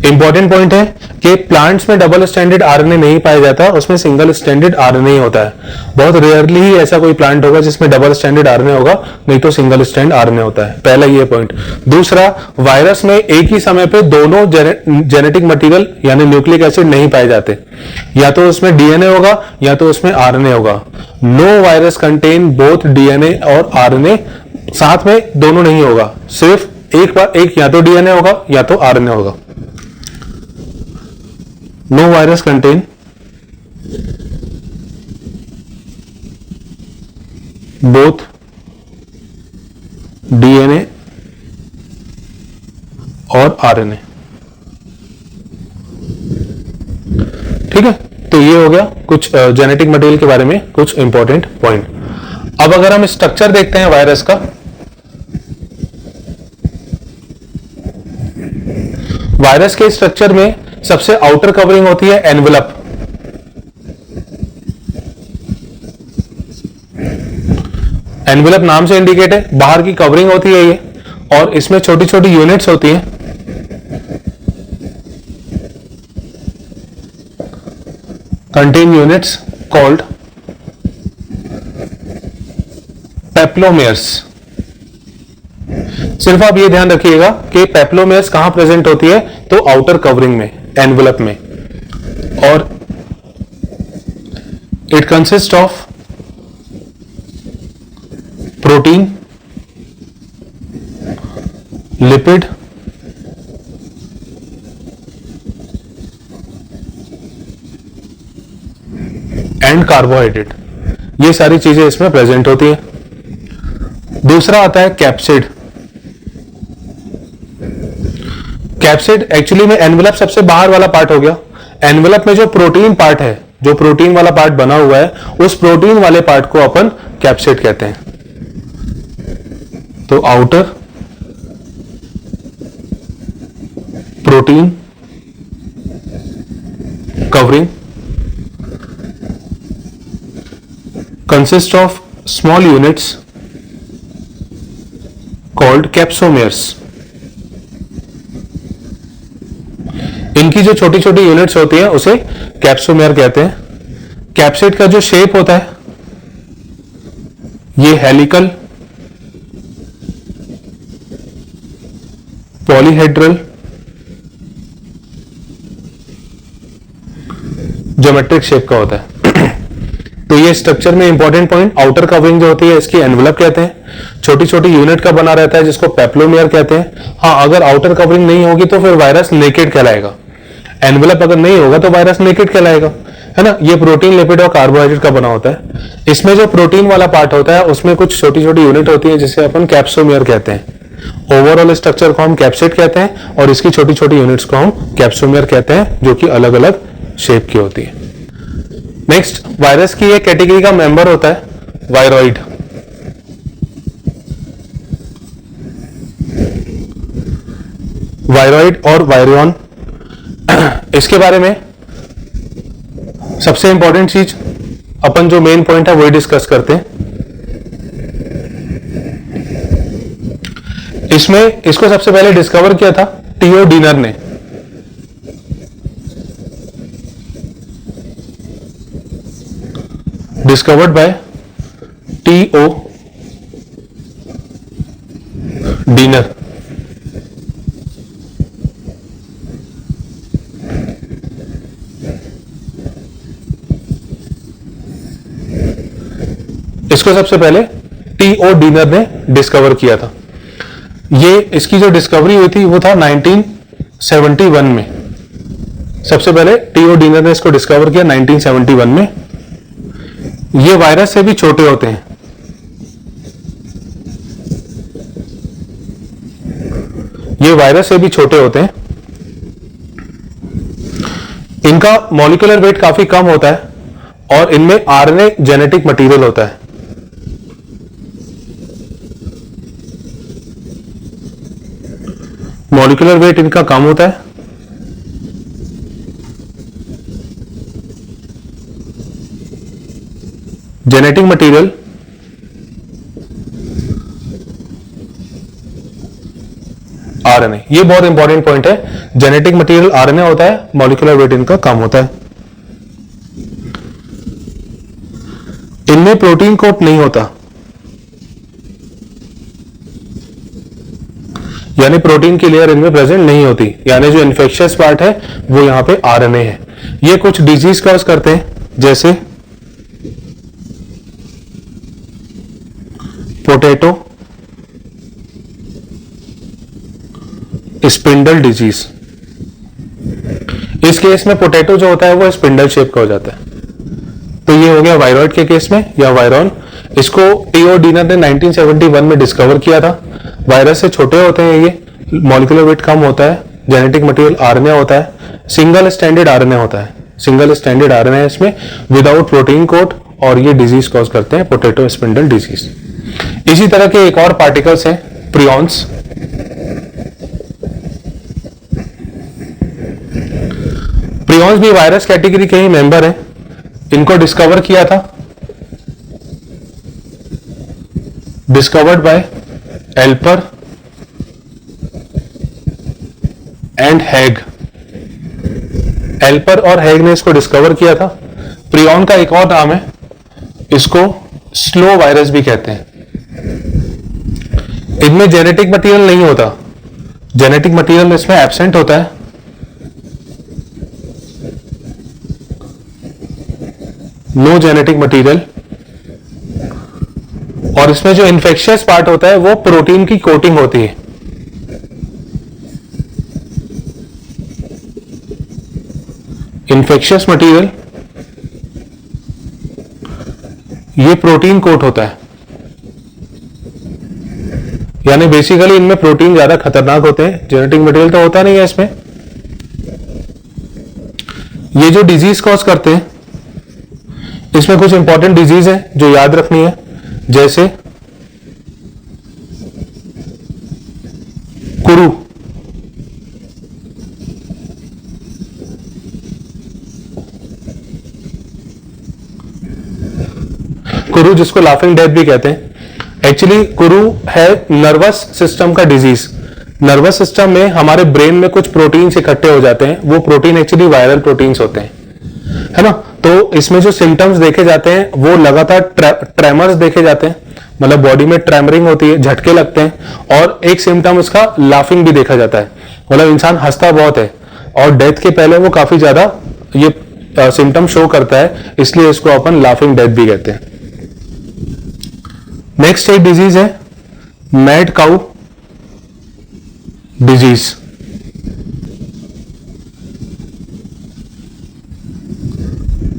S1: इंपॉर्टेंट पॉइंट है कि प्लांट्स में डबल स्ट्रैंडेड आरएनए नहीं पाया जाता, उसमें सिंगल स्ट्रैंडेड आरएनए ही होता है। बहुत रेयरली ही ऐसा कोई प्लांट होगा जिसमें डबल स्ट्रैंडेड आरएनए होगा, नहीं तो सिंगल स्ट्रैंड आरएनए होता है। पहला ये पॉइंट। दूसरा, वायरस में एक ही समय पे दोनों जेनेटिक मटेरियल यानी न्यूक्लिक एसिड नहीं पाए जाते, या तो उसमें डीएनए होगा या तो उसमें आरएनए होगा। No virus contain both DNA और आरएनए, साथ में दोनों नहीं होगा, सिर्फ एक या तो डीएनए होगा या तो आरएनए होगा। No virus contain both DNA और आरएनए। ठीक है, तो ये हो गया कुछ जेनेटिक मटेरियल के बारे में कुछ इंपॉर्टेंट पॉइंट। अब अगर हम स्ट्रक्चर देखते हैं वायरस का, वायरस के स्ट्रक्चर में सबसे आउटर कवरिंग होती है एनवेलप। एनवेलप नाम से इंडिकेट है, बाहर की कवरिंग होती है ये, और इसमें छोटी छोटी यूनिट्स होती हैं। Contain units called peplomers. सिर्फ आप ये ध्यान रखिएगा कि पेप्लोमेयर्स कहां प्रेजेंट होती है, तो आउटर कवरिंग में, एनवलप में, और it consist of protein, lipid, and carbohydrate, ये सारी चीजें इसमें प्रेजेंट होती है। दूसरा आता है कैप्सिड। कैप्सिड एक्चुअली में एनवलप सबसे बाहर वाला पार्ट हो गया। एनवलप में जो प्रोटीन पार्ट है, जो प्रोटीन वाला पार्ट बना हुआ है, उस प्रोटीन वाले पार्ट को अपन कैप्सिड कहते हैं। तो outer protein covering consist of small units called कैप्सोमेयर्स। इनकी जो छोटी छोटी यूनिट्स होती हैं उसे कैप्सोमेयर कहते हैं। कैप्सिड का जो शेप होता है ये हेलिकल, पॉलीहेड्रल, ज्योमेट्रिक शेप का होता है। तो ये स्ट्रक्चर में इंपॉर्टेंट पॉइंट, आउटर कवरिंग जो होती है इसकी एनवलप कहते हैं। छोटी छोटी यूनिट का बना रहता है जिसको पेप्लोमेयर कहते हैं। हाँ, अगर आउटर कवरिंग नहीं होगी तो फिर वायरस नेकेड कहलाएगा। एनवलप अगर नहीं होगा तो वायरस नेकेड कहलाएगा, है ना। ये प्रोटीन, लिपिड और कार्बोहाइड्रेट का बना होता है। इसमें जो प्रोटीन वाला पार्ट होता है उसमें कुछ छोटी छोटी यूनिट होती है जिसे अपन कैप्सोमेयर कहते हैं। ओवरऑल स्ट्रक्चर को हम कैप्सिड कहते हैं और इसकी छोटी छोटी यूनिट्स को हम कैप्सोमेयर कहते हैं, जो कि अलग अलग शेप की होती है। नेक्स्ट, वायरस की एक कैटेगरी का मेंबर होता है वायरॉइड। वायरॉइड और वायरियन, इसके बारे में सबसे इंपॉर्टेंट चीज अपन जो मेन पॉइंट है वही डिस्कस करते हैं। इसमें इसको सबसे पहले डिस्कवर किया था टीओ डीनर ने। Discovered by T O Diener. इसको सबसे पहले टीओ डीनर ने डिस्कवर किया था। ये इसकी जो डिस्कवरी हुई थी वो था 1971 में। सबसे पहले टीओ डीनर ने इसको डिस्कवर किया 1971 में। ये वायरस से भी छोटे होते हैं। ये वायरस से भी छोटे होते हैं। इनका मॉलिक्यूलर वेट काफी कम होता है और इनमें आरएनए जेनेटिक मटेरियल होता है। मॉलिक्यूलर वेट इनका कम होता है। जेनेटिक मटेरियल आरएनए, ये बहुत इंपॉर्टेंट पॉइंट है। जेनेटिक मटेरियल आरएनए होता है, मॉलिक्यूलर वेट इनका कम होता है। इनमें प्रोटीन कोट नहीं होता, यानी प्रोटीन की लेयर इनमें प्रेजेंट नहीं होती, यानी जो इन्फेक्शियस पार्ट है वो यहां पे आरएनए है। ये कुछ डिजीज कॉज करते हैं, जैसे पोटैटो स्पिंडल डिजीज। इस केस में पोटैटो जो होता है वो स्पिंडल शेप का हो जाता है। तो ये हो गया वायरॉइड के केस में, या वायरॉन। इसको टीओ डीनर ने 1971 में डिस्कवर किया था। वायरस से छोटे होते हैं ये, मॉलिक्यूलर वेट कम होता है, जेनेटिक मटेरियल आरएनए होता है, सिंगल स्टैंडर्ड आरएनए होता है। सिंगल स्टैंडर्ड आरएनए है इसमें, विदाउट प्रोटीन कोट, और ये डिजीज कॉज करते हैं पोटैटो स्पिंडल डिजीज। इसी तरह के एक और पार्टिकल्स हैं प्रियॉन्स। प्रियॉन्स भी वायरस कैटेगरी के ही मेंबर हैं। इनको डिस्कवर किया था, डिस्कवर्ड बाय एल्पर एंड हैग। एल्पर और हैग ने इसको डिस्कवर किया था। प्रियॉन का एक और नाम है, इसको स्लो वायरस भी कहते हैं। इनमें जेनेटिक मटेरियल नहीं होता, जेनेटिक मटेरियल इसमें एब्सेंट होता है। No genetic material. और इसमें जो इन्फेक्शियस पार्ट होता है वो प्रोटीन की कोटिंग होती है। इन्फेक्शियस मटेरियल ये प्रोटीन कोट होता है, यानी बेसिकली इनमें प्रोटीन ज्यादा खतरनाक होते हैं, जेनेटिक मटेरियल तो होता नहीं है इसमें। ये जो डिजीज कॉज करते हैं इसमें कुछ इंपॉर्टेंट डिजीज है जो याद रखनी है, जैसे कुरु, कुरु जिसको लाफिंग डेथ भी कहते हैं। एक्चुअली कुरु है नर्वस सिस्टम का डिजीज। नर्वस सिस्टम में हमारे ब्रेन में कुछ प्रोटीन्स इकट्ठे हो जाते हैं, वो प्रोटीन एक्चुअली वायरल प्रोटीन्स होते हैं, है ना। तो इसमें जो सिम्टम्स देखे जाते हैं वो लगातार ट्रेमर्स देखे जाते हैं, मतलब बॉडी में ट्रेमरिंग होती है, झटके लगते हैं। और एक सिम्टम इसका लाफिंग भी देखा जाता है, मतलब इंसान हंसता बहुत है, और डेथ के पहले वो काफी ज्यादा ये सिम्टम शो करता है, इसलिए इसको अपन लाफिंग डेथ भी कहते हैं। नेक्स्ट एक डिजीज है मैड काउ डिजीज।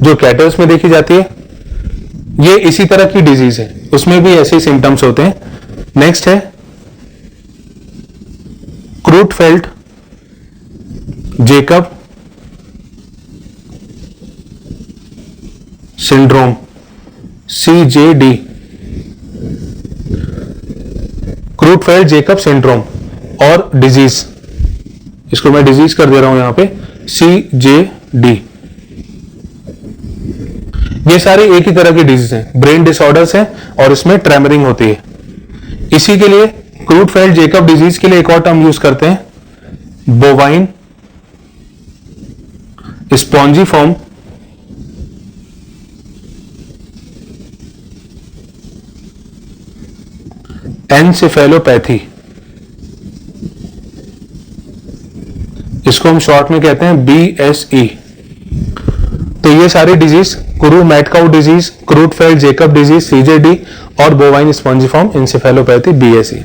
S1: जो कैटल्स में देखी जाती है, ये इसी तरह की डिजीज है, उसमें भी ऐसे ही सिम्टम्स होते हैं। नेक्स्ट है Creutzfeldt Jakob syndrome, CJD, Creutzfeldt Jakob syndrome. और डिजीज, इसको मैं डिजीज कर दे रहा हूं यहां पे, CJD। ये सारे एक ही तरह की डिजीज हैं, ब्रेन डिसऑर्डर्स हैं, और इसमें ट्रेमरिंग होती है। इसी के लिए क्रूटफेल्ट जेकब डिजीज के लिए एक और टर्म यूज करते हैं, बोवाइन स्पॉन्जीफॉर्म एनसेफेलोपैथी, इसको हम शॉर्ट में कहते हैं BSE। तो ये सारी disease, kuru mad cow disease, Creutzfeldt Jakob disease CJD, और बोवाइन स्पॉन्जीफॉर्म एनसेफेलोपैथी BSE,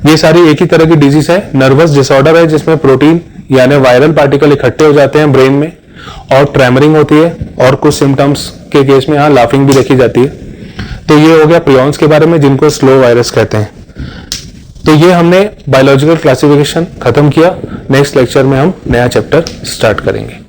S1: ये सारी एक ही तरह की डिजीज है। नर्वस डिसऑर्डर है जिसमें प्रोटीन यानी वायरल पार्टिकल इकट्ठे हो जाते हैं ब्रेन में, और ट्रेमरिंग होती है, और कुछ सिम्टम्स के केस में यहाँ लाफिंग भी देखी जाती है। तो ये हो गया प्रियॉन्स के बारे में, जिनको स्लो वायरस कहते हैं। तो ये हमने बायोलॉजिकल क्लासिफिकेशन खत्म किया। नेक्स्ट लेक्चर में हम नया चैप्टर स्टार्ट करेंगे।